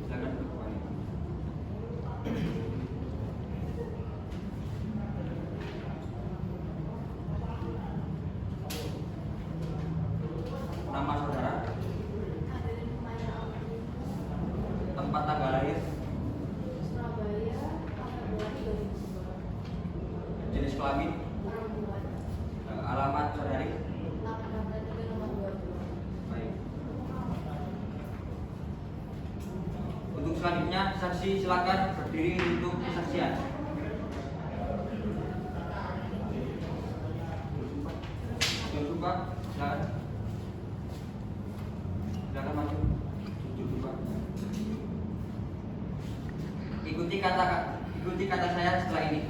Silakan duduk kembali. Nama saudara, Adeline Humayra Alfi, tempat tanggal lahir, Surabaya, Februari 2002. jenis kelamin, Perempuan, alamat saudari. 883 nomor 22. Baik. Untuk selanjutnya, saksi silakan berdiri untuk kesaksian. Joshua, silakan. Silakan maju. Joshua. Ikuti kata saya setelah ini.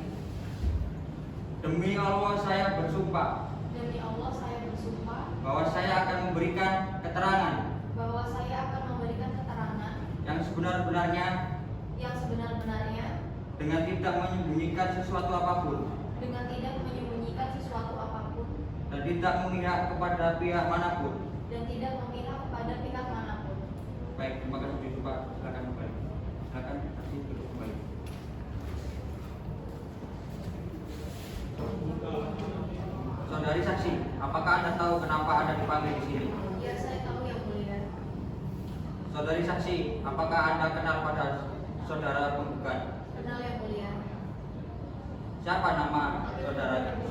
Demi Allah saya bersumpah Demi Allah saya bersumpah bahwa saya akan memberikan keterangan bahwa saya akan memberikan keterangan yang sebenar-benarnya yang sebenar-benarnya dengan tidak menyembunyikan sesuatu apapun dengan tidak menyembunyikan sesuatu apapun dan tidak memihak kepada pihak manapun. dan tidak memihak kepada pihak manapun. Baik, terima kasih Joshua. Silakan kembali. Silakan saksi duduk kembali. Saudari saksi, apakah Anda tahu kenapa Anda dipanggil di sini? Ya, saya tahu yang mulia. Saudari saksi, apakah Anda kenal pada saudara penggugat? Kenal yang mulia. Siapa nama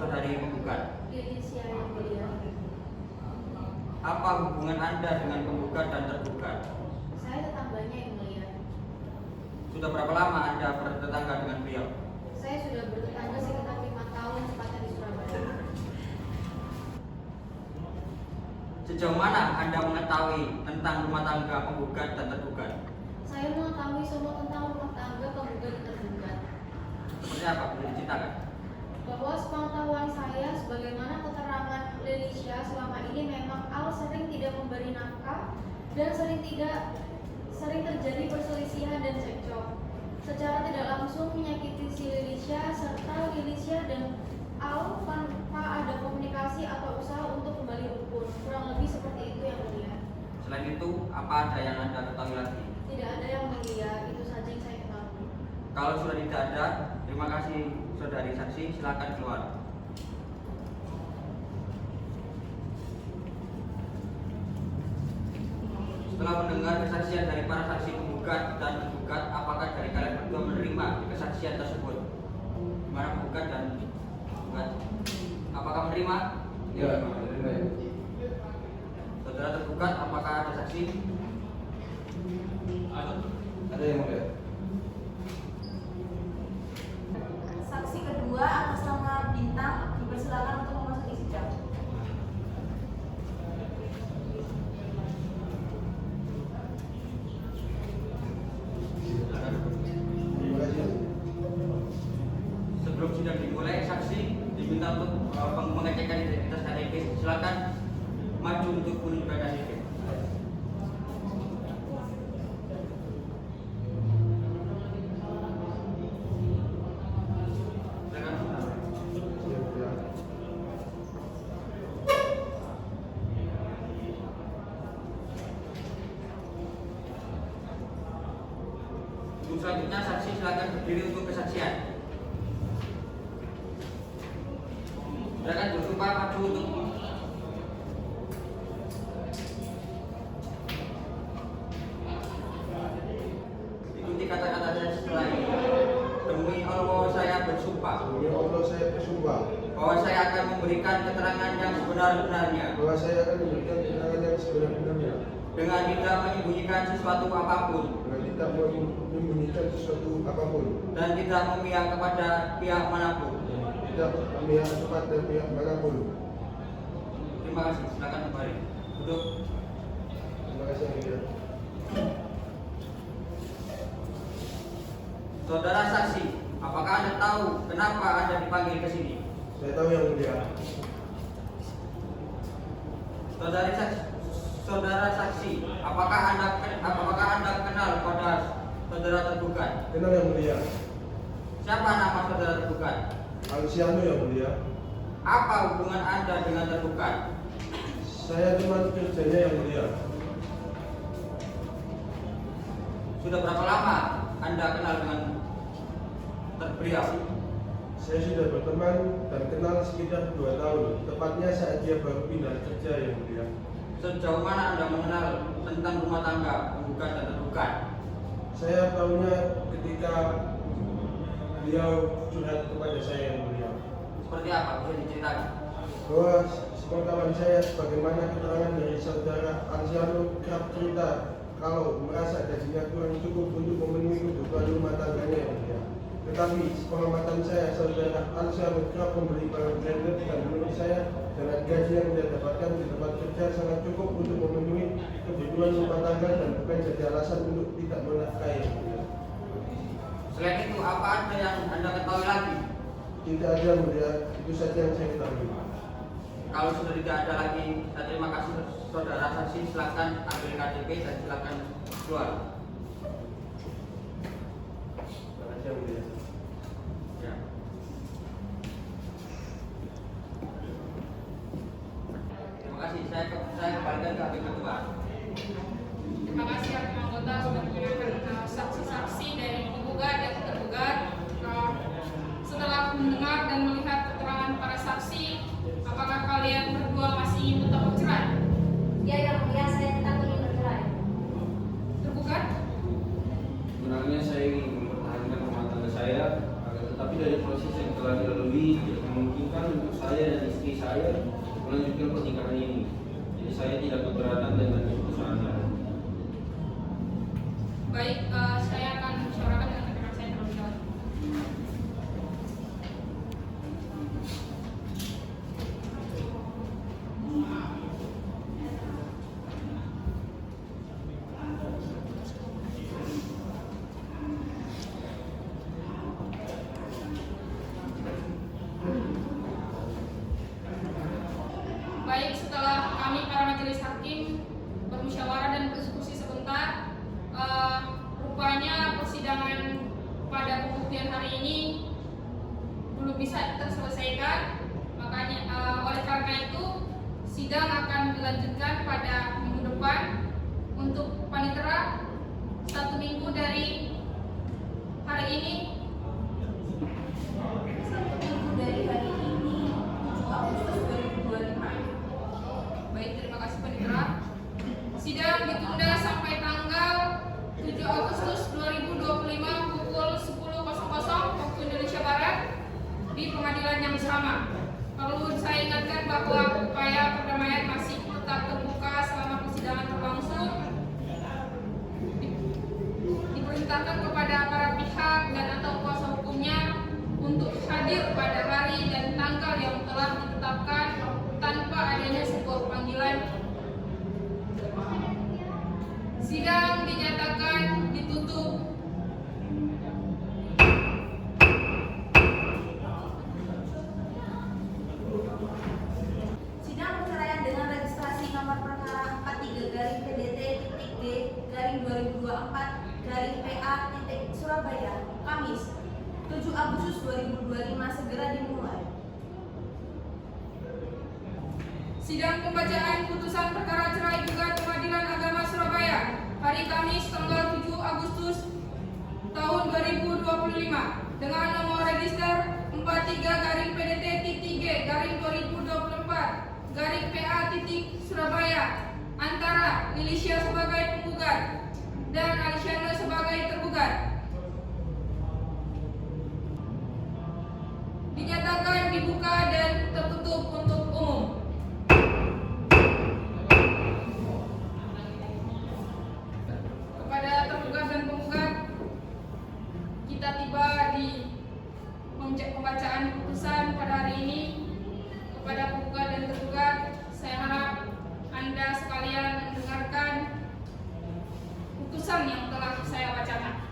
saudari penggugat? Lilicia yang mulia. Apa hubungan Anda dengan penggugat dan tergugat? Saya tetangganya yang mulia. Sudah berapa lama Anda bertetangga dengan beliau? Saya sudah bertetangga sekitar 5 tahun tepatnya di Surabaya. Sejauh mana Anda mengetahui tentang rumah tangga penggugat dan tergugat? Saya mengetahui semua tentang rumah tangga penggugat dan tergugat. Seperti apa? Boleh diceritakan? Bahwa sepengetahuan saya sebagaimana keterangan Lilicia selama ini memang Al sering tidak memberi nafkah dan sering terjadi perselisihan dan cekcok. Secara tidak langsung menyakiti si Lilicia serta Lilicia dan Al tanpa ada komunikasi atau usaha untuk kembali rukun. Kurang lebih seperti itu yang mulia. Selain itu, apa ada yang Anda ketahui lagi? Tidak ada yang mulia, itu saja yang saya ketahui. Kalau sudah tidak ada, terima kasih saudari saksi, silakan keluar. Setelah mendengar kesaksian dari para saksi penggugat dan tergugat, apakah dari kalian berdua menerima kesaksian tersebut? Mana penggugat dan tergugat? Apakah menerima? Ya, terima ya. Saudara tergugat, apakah ada saksi? Ada yang mulia. Saksi kedua atas nama Bintang dipersilakan untuk memasuki sidang. Sebelum sidang dimulai, saksi diminta untuk mengecekkan identitas KTP. Silakan maju untuk menunjukkan KTP. Untuk selanjutnya, saksi silakan berdiri untuk kesaksian. Silakan bersumpah maju untuk ikuti kata-kata saya setelah ini. Demi Allah saya bersumpah bersumpah demi Allah saya bersumpah bahwa saya akan memberikan keterangan yang sebenar-benarnya bahwa saya akan memberikan keterangan yang sebenar-benarnya dengan tidak menyembunyikan sesuatu apapun dengan tidak menyembunyikan sesuatu apapun dan tidak memihak kepada pihak manapun. tidak memihak kepada pihak manapun. Terima kasih. Silakan kembali duduk. Terima kasih yang mulia. Saudara saksi, apakah Anda tahu kenapa Anda dipanggil ke sini? Saya tahu yang mulia. Saudara saksi, apakah Anda kenal pada saudara tergugat? Kenal yang mulia. Siapa nama saudara tergugat? Alsiano yang mulia. Apa hubungan Anda dengan tergugat? Saya teman kerjanya yang mulia. Sudah berapa lama Anda kenal dengan beliau? Saya sudah berteman dan kenal sekitar 2 tahun. Tepatnya saat dia baru pindah kerja yang mulia. Sejauh mana Anda mengenal tentang rumah tangga penggugat dan tergugat? Saya tahunya ketika beliau curhat kepada saya yang mulia. Seperti apa? Bisa diceritakan? Bahwa sepengetahuan saya sebagaimana keterangan dari saudara Alsiano kerap cerita kalau merasa gajinya kurang cukup untuk memenuhi kebutuhan rumah tangganya yang mulia. Tetapi sepengamatan saya, saudara Alsiano kerap membeli barang branded dan menurut saya dengan gaji yang dia dapatkan di tempat kerja sangat cukup untuk memenuhi kebutuhan rumah tangga dan bukan jadi alasan untuk tidak menafkahi yang mulia. Selain itu, apa ada yang Anda ketahui lagi? Tidak ada yang mulia, itu saja yang saya ketahui. Kalau sudah tidak ada lagi, saya terima kasih saudara saksi. Silakan ambil KTP dan silakan keluar. Terima kasih yang mulia. Ya. Terima kasih. Saya kembalikan ke Hakim Ketua. Terima kasih hakim anggota sudah mendengarkan saksi-saksi dari penggugat dan tergugat. Setelah mendengar dan melihat keterangan para saksi, apakah kalian berdua masih ingin tetap bercerai? Ya yang mulia, saya tetap ingin bercerai. Tergugat? Sebenarnya saya ingin mempertahankan rumah tangga saya, agar tetapi dari proses yang telah dilalui tidak memungkinkan untuk saya dan istri saya melanjutkan pernikahan ini. Jadi saya tidak keberatan dengan keputusan Anda. Baik, saya akan musyawarahkan dengan rekan saya terlebih dahulu. Baik, setelah kami para majelis hakim bermusyawarah dan berdiskusi sebentar, rupanya persidangan pada pembuktian hari ini belum bisa terselesaikan. Makanya oleh karena itu sidang akan dilanjutkan pada minggu depan. Untuk panitera 1 minggu dari hari ini. 1 minggu dari hari ini, 7 Agustus 2025. Baik, terima kasih panitera. Sidang ditunda sampai tanggal 7 Agustus 2025 pukul 10.00 waktu Indonesia Barat di pengadilan yang sama. Perlu saya ingatkan bahwa upaya perdamaian masih tetap terbuka selama persidangan berlangsung. Diperintahkan kepada para pihak dan atau kuasa hukumnya untuk hadir pada hari dan tanggal yang telah ditetapkan tanpa adanya sebuah panggilan. Sidang dinyatakan ditutup. Sidang perceraian dengan registrasi nomor perkara 43-PDT-D-2024-PA Surabaya, Kamis 7 Agustus 2025 segera dimulai. Sidang pembacaan putusan perkara cerai gugat Pengadilan Agama Surabaya hari Kamis tanggal 7 Agustus tahun 2025 dengan nomor register 43-PDT-G-2024-PA Surabaya antara Lilisya sebagai penggugat dan Alsiano sebagai tergugat. dinyatakan dibuka dan tertutup untuk umum. Kepada tergugat dan penggugat, kita tiba di pembacaan putusan pada hari ini. Kepada penggugat dan tergugat, saya harap Anda sekalian mendengarkan putusan yang telah saya bacakan.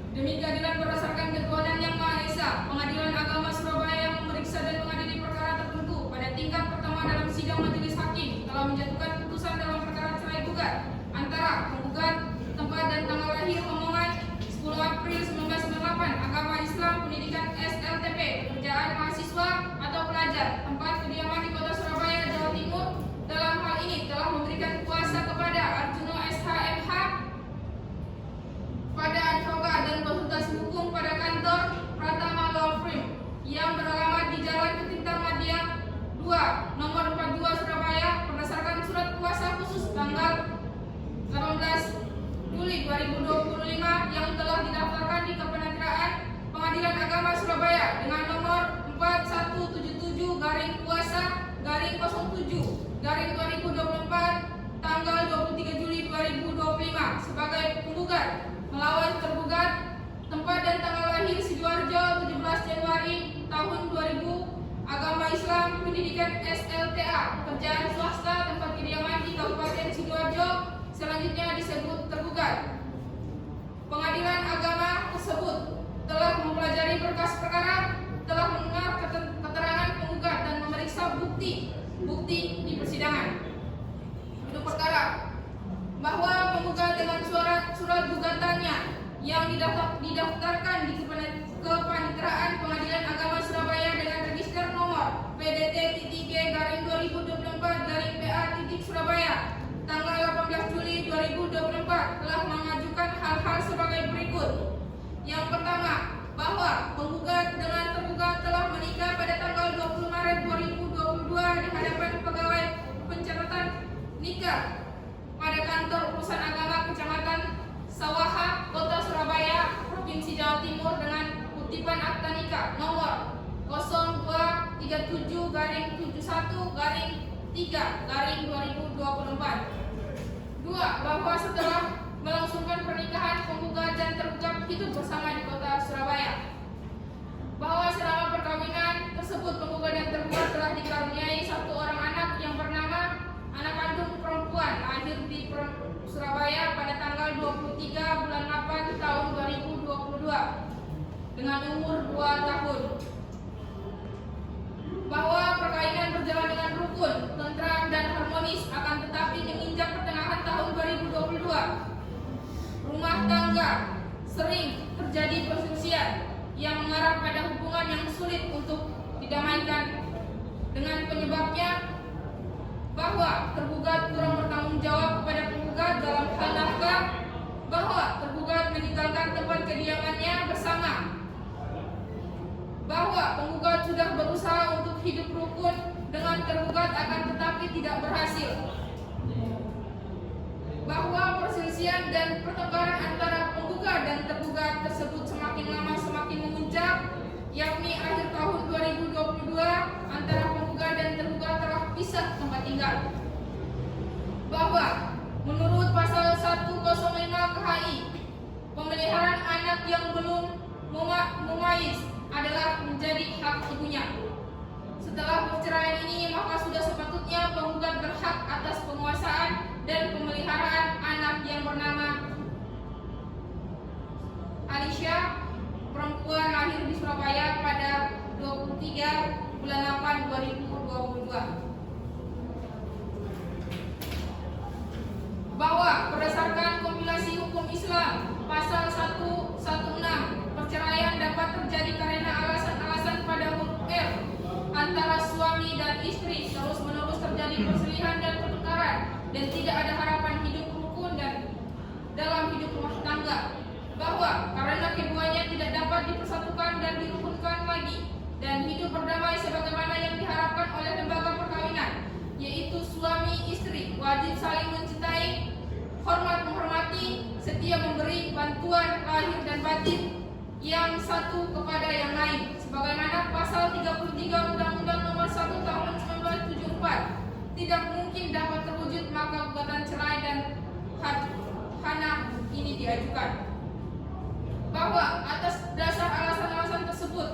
Demi keadilan berdasarkan ketuhanan Yang Maha Esa, Pengadilan Agama Surabaya yang memeriksa dan mengadili perkara tertentu pada tingkat pertama dalam sidang majelis hakim telah menjatuhkan putusan dalam perkara cerai gugat antara penggugat, tempat dan tanggal lahir pemohon 10 April 1998, agama Islam, pendidikan SLTP, pekerjaan mahasiswa atau pelajar, tempat kediaman di Kota Surabaya, Jawa Timur. Dalam hal ini telah memberikan kuasa kepada Arjuno SHMH pada advokat dan konsultasi hukum pada kantor Pratama Law Firm yang beralamat di Jalan Ketintang Madia 2, nomor 42 Surabaya berdasarkan surat kuasa khusus tanggal 18 Juli 2025 yang telah didaftarkan di Kepanitiaan Pengadilan Agama Surabaya dengan nomor 4177-kuasa-07-2024 tanggal 23 Juli 2025 sebagai penggugat melawan tergugat, tempat dan tanggal lahir Sidoarjo 17 Januari tahun 2000, agama Islam, pendidikan SLTA, pekerjaan swasta, tempat kediaman di Kabupaten Sidoarjo, selanjutnya disebut tergugat. Pengadilan agama tersebut telah mempelajari berkas perkara, telah mendengar keterangan penggugat dan memeriksa bukti di persidangan. Untuk perkara bahwa penggugat dengan surat gugatannya yang didaftarkan di Kepaniteraan Pengadilan Agama Surabaya dengan register nomor PDT-G/2024-PA tanggal 18 Juli 2024 telah mengajukan hal-hal sebagai berikut. Yang pertama, bahwa penggugat dengan tergugat telah menikah pada tanggal 20 Maret 2022 di hadapan pegawai pencatatan nikah pada kantor urusan agama Kecamatan Sawaha, Kota Surabaya, Provinsi Jawa Timur dengan kutipan akta nikah nomor 02-71-3/2024. 2. Bahwa setelah melangsungkan pernikahan, penggugat dan tergugat hidup bersama di Kota Surabaya. Bahwa selama perkawinan tersebut penggugat dan tergugat telah dikaruniai satu orang anak yang bernama anak kandung perempuan lahir di Surabaya pada tanggal 23 bulan 8 tahun 2022 dengan umur 2 tahun. Bahwa perkawinan berjalan dengan rukun, tentram dan harmonis, akan tetapi menginjak pertengahan tahun 2022 rumah tangga sering terjadi perselisihan yang mengarah pada hubungan yang sulit untuk didamaikan, dengan penyebabnya bahwa tergugat kurang bertanggung jawab kepada penggugat dalam hal nafkah, bahwa tergugat meninggalkan tempat kediamannya bersama, bahwa penggugat sudah berusaha untuk hidup rukun dengan tergugat akan tetapi tidak berhasil, bahwa perselisihan dan pertengkaran antara penggugat dan tergugat tersebut semakin lama semakin memuncak, yakni akhir tahun 2022 antara penggugat dan tergugat telah pisah tempat tinggal. Bahwa menurut pasal 105 KHI, pemeliharaan anak yang belum mumayyiz adalah menjadi hak ibunya. Setelah perceraian ini, maka sudah sepatutnya penggugat berhak atas penguasaan dan pemeliharaan anak yang bernama Alicia, perempuan lahir di Surabaya pada 23 bulan 8 2022. Bahwa berdasarkan kompilasi hukum Islam pasal 116, perceraian dapat terjadi karena alasan-alasan pada huruf F antara suami dan istri terus-menerus terjadi perselisihan dan pertengkaran dan tidak ada harapan hidup rukun dan dalam hidup rumah tangga. Bahwa karena keduanya tidak dapat dipersatukan dan dirukunkan lagi dan hidup berdamai sebagaimana yang diharapkan oleh lembaga perkawinan, yaitu suami istri wajib saling mencintai, hormat menghormati, setia memberi bantuan lahir dan batin yang satu kepada yang lain sebagaimana pasal 33 Undang-Undang Nomor 1 Tahun 1974 tidak mungkin dapat terwujud, maka gugatan cerai dan hana ini diajukan. Bahwa atas dasar alasan-alasan tersebut,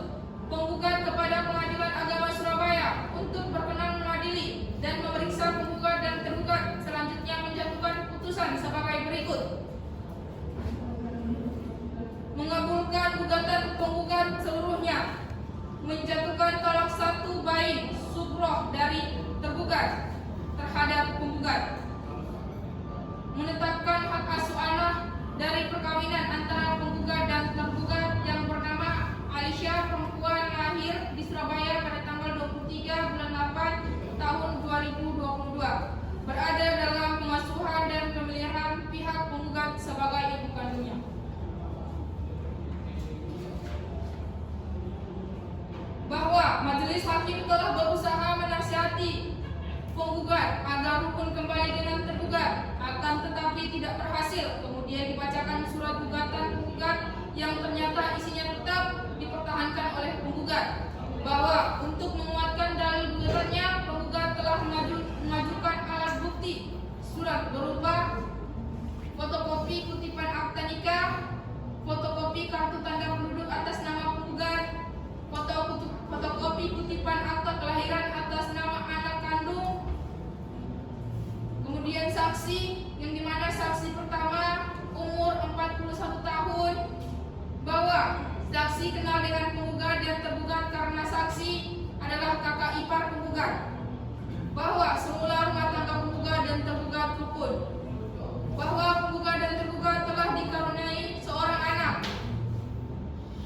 penggugat kepada Pengadilan Agama Surabaya untuk berkenan mengadili dan memeriksa penggugat dan tergugat, selanjutnya menjatuhkan putusan sebagai berikut: mengabulkan gugatan penggugat seluruhnya, menjatuhkan tolak 1 bain subroh dari tergugat terhadap penggugat, menetapkan hak asuh anak dari perkawinan antara penggugat dan tergugat yang bernama Aisyah, perempuan lahir di Surabaya pada tanggal 23 bulan 8 tahun 2022, berada dalam pengasuhan dan pemeliharaan pihak penggugat sebagai ibu kandungnya. Bahwa majelis hakim telah berusaha menasihati penggugat agar rukun kembali dengan tergugat, akan tetapi tidak berhasil. Kemudian dibacakan surat gugatan penggugat yang ternyata isinya tetap dipertahankan oleh penggugat, bahwa untuk menguatkan dalil gugatannya, penggugat telah mengajukan alat bukti surat berupa fotokopi kutipan akta nikah, fotokopi kartu tanda penduduk atas nama penggugat, fotokopi kutipan akta kelahiran atas nama anak kandung, kemudian saksi yang dimana saksi pertama umur 41 tahun, bahwa saksi kenal dengan penggugat dan tergugat karena saksi adalah kakak ipar penggugat, bahwa semula rumah tangga penggugat dan tergugat rukun, bahwa penggugat dan tergugat telah dikaruniai seorang anak,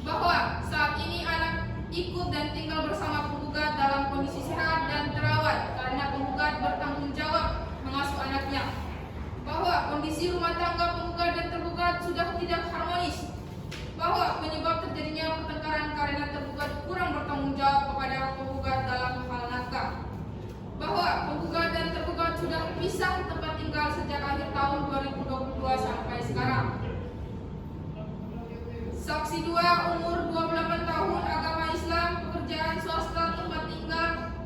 bahwa saat ini anak ikut dan tinggal bersama penggugat dalam kondisi sehat dan terawat karena penggugat bertanggung jawab mengasuh anaknya, bahwa kondisi rumah tangga penggugat dan tergugat sudah tidak harmonis, bahwa penyebab terjadinya pertengkaran karena tergugat kurang bertanggung jawab kepada penggugat dalam hal nafkah, bahwa penggugat dan tergugat sudah pisah tempat tinggal sejak akhir tahun 2022 sampai sekarang. Saksi 2 umur 28 tahun, agama Islam, pekerjaan swasta, tempat tinggal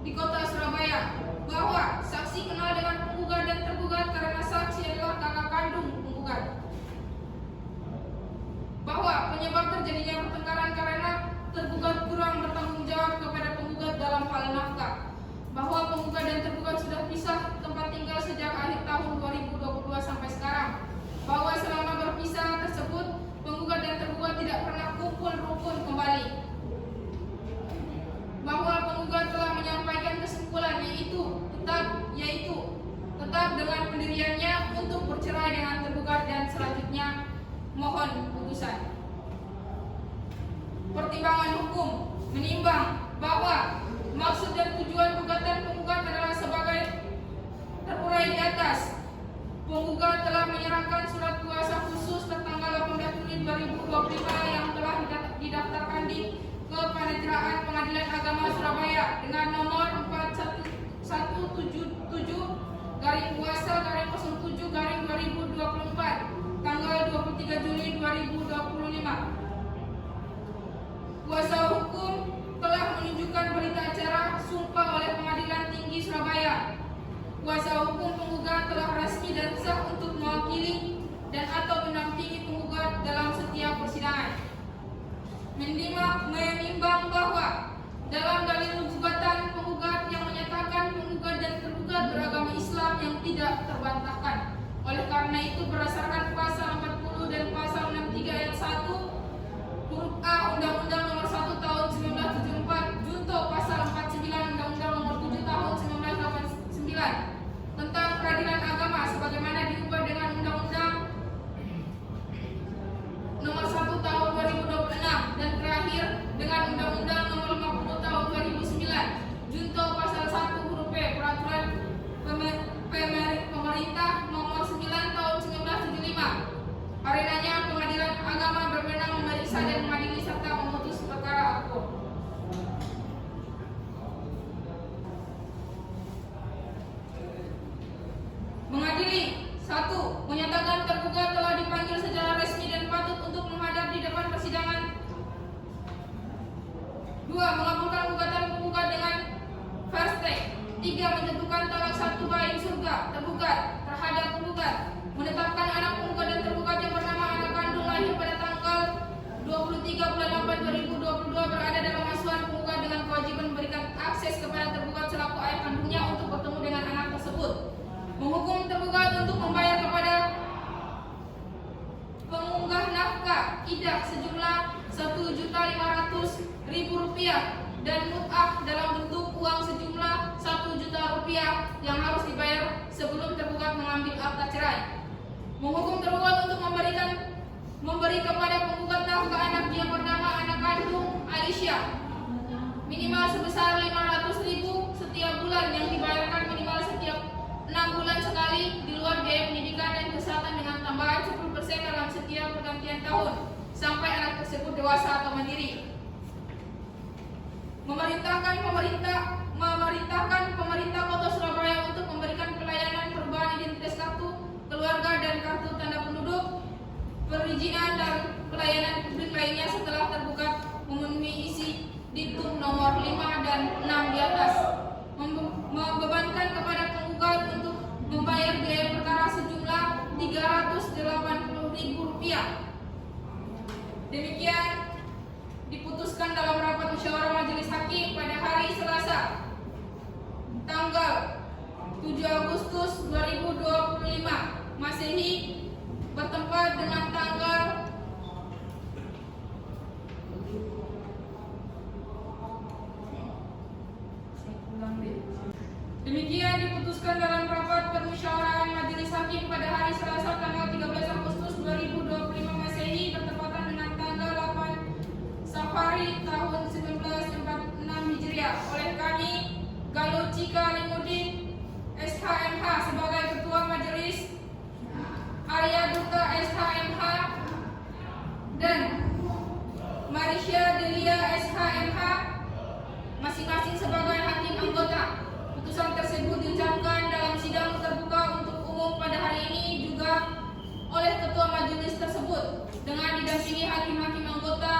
di kota Surabaya, bahwa saksi kenal dengan penggugat dan tergugat karena saksi adalah kakak kandung penggugat, bahwa penyebab terjadinya pertengkaran karena tergugat kurang bertanggung jawab kepada penggugat dalam hal nafkah, bahwa penggugat dan tergugat sudah pisah tempat tinggal sejak akhir tahun 2022 sampai sekarang, bahwa selama berpisah tersebut penggugat dan tergugat tidak pernah kumpul rukun kembali, bahwa penggugat telah menyampaikan kesimpulan yaitu tetap dengan pendiriannya untuk bercerai dengan tergugat dan selanjutnya mohon putusan. Pertimbangan hukum menimbang bahwa maksud dan tujuan gugatan penggugat adalah sebagai terurai di atas. Penggugat telah menyerahkan surat kuasa khusus tertanggal 18 Juli 2025 yang telah didaftarkan di Kepaniteraan Pengadilan Agama Surabaya dengan nomor 4117-07-2024 tanggal 23 Juli 2025. Kuasa hukum telah menunjukkan berita acara sumpah oleh Pengadilan Tinggi Surabaya. Kuasa hukum penggugat telah resmi dan sah untuk mewakili dan atau mendampingi penggugat dalam setiap persidangan. Menimbang bahwa dalam dalil gugatan penggugat yang menyatakan penggugat dan tergugat beragama Islam yang tidak terbantahkan. Oleh karena itu berdasarkan pasal 40 dan pasal 63 ayat 1 huruf A Undang-Undang Nomor 1 Tahun 1974 junto pasal 49 Undang-Undang Nomor 7 Tahun 1989 tentang peradilan agama sebagaimana diubah dengan Undang-Undang Nomor 1 Tahun 2026 dan terakhir dengan Undang-Undang Nomor 50 Tahun 2009 junto pasal 1 huruf P Peraturan Pemerintah Nomor 9 Tahun 1975. Arenanya Pengadilan Agama berwenang memeriksa dan mengadili serta memutus perkara aku. Mengadili 1. Menyatakan tergugat telah dipanggil secara resmi dan patut untuk menghadap di depan persidangan Mengabulkan gugatan penggugat dengan fast-track. 3. Menjatuhkan talak 1 baik surga tergugat terhadap penggugat. Menetapkan anak penggugat dan tergugat yang bernama anak kandung lahir pada tanggal 23 bulan 8 2022 berada dalam asuhan penggugat dengan kewajiban memberikan akses kepada tergugat selaku ayah kandungnya untuk bertemu dengan anak tersebut. Menghukum tergugat untuk membayar kepada pengunggah nafkah idah sejumlah Rp1.500.000 dan mut'ah dalam bentuk uang sejumlah Rp1.000.000 yang harus dibayar sebelum tergugat mengambil akta cerai. Menghukum tergugat untuk memberi kepada penggugat nafkah anak yang bernama anak kandung Alicia minimal sebesar Rp500.000 setiap bulan yang dibayarkan minimal setiap 6 bulan sekali di luar biaya pendidikan dan kesehatan dengan tambahan 10% dalam setiap pergantian tahun sampai anak tersebut dewasa atau mandiri. Memerintahkan pemerintah Kota Surabaya untuk memberikan pelayanan perubahan identitas kartu keluarga dan kartu tanda penduduk, perizinan dan pelayanan publik lainnya setelah tergugat memenuhi isi diktum nomor 5 dan 6 di atas. Membebankan kepada penggugat untuk membayar biaya perkara sejumlah Rp380.000. Demikian diputuskan dalam rapat musyawarah majelis hakim pada hari Selasa tanggal 7 Agustus 2025 Masehi bertempat dengan tanggal Demikian diputuskan dalam rapat permusyawaraan majelis hakim pada hari Selasa tanggal 13 Agustus 2025 Masehi bertepatan dengan tanggal 8 Safari tahun 1946 Hijriah oleh kami Galuh Cika Limudin SHMH sebagai Ketua Majelis, Arya Duta SHMH dan Marisha Delia SHMH masing-masing sebagai hakim anggota. Putusan tersebut diucapkan dalam sidang terbuka untuk umum pada hari ini juga oleh Ketua Majelis tersebut dengan didampingi hakim-hakim anggota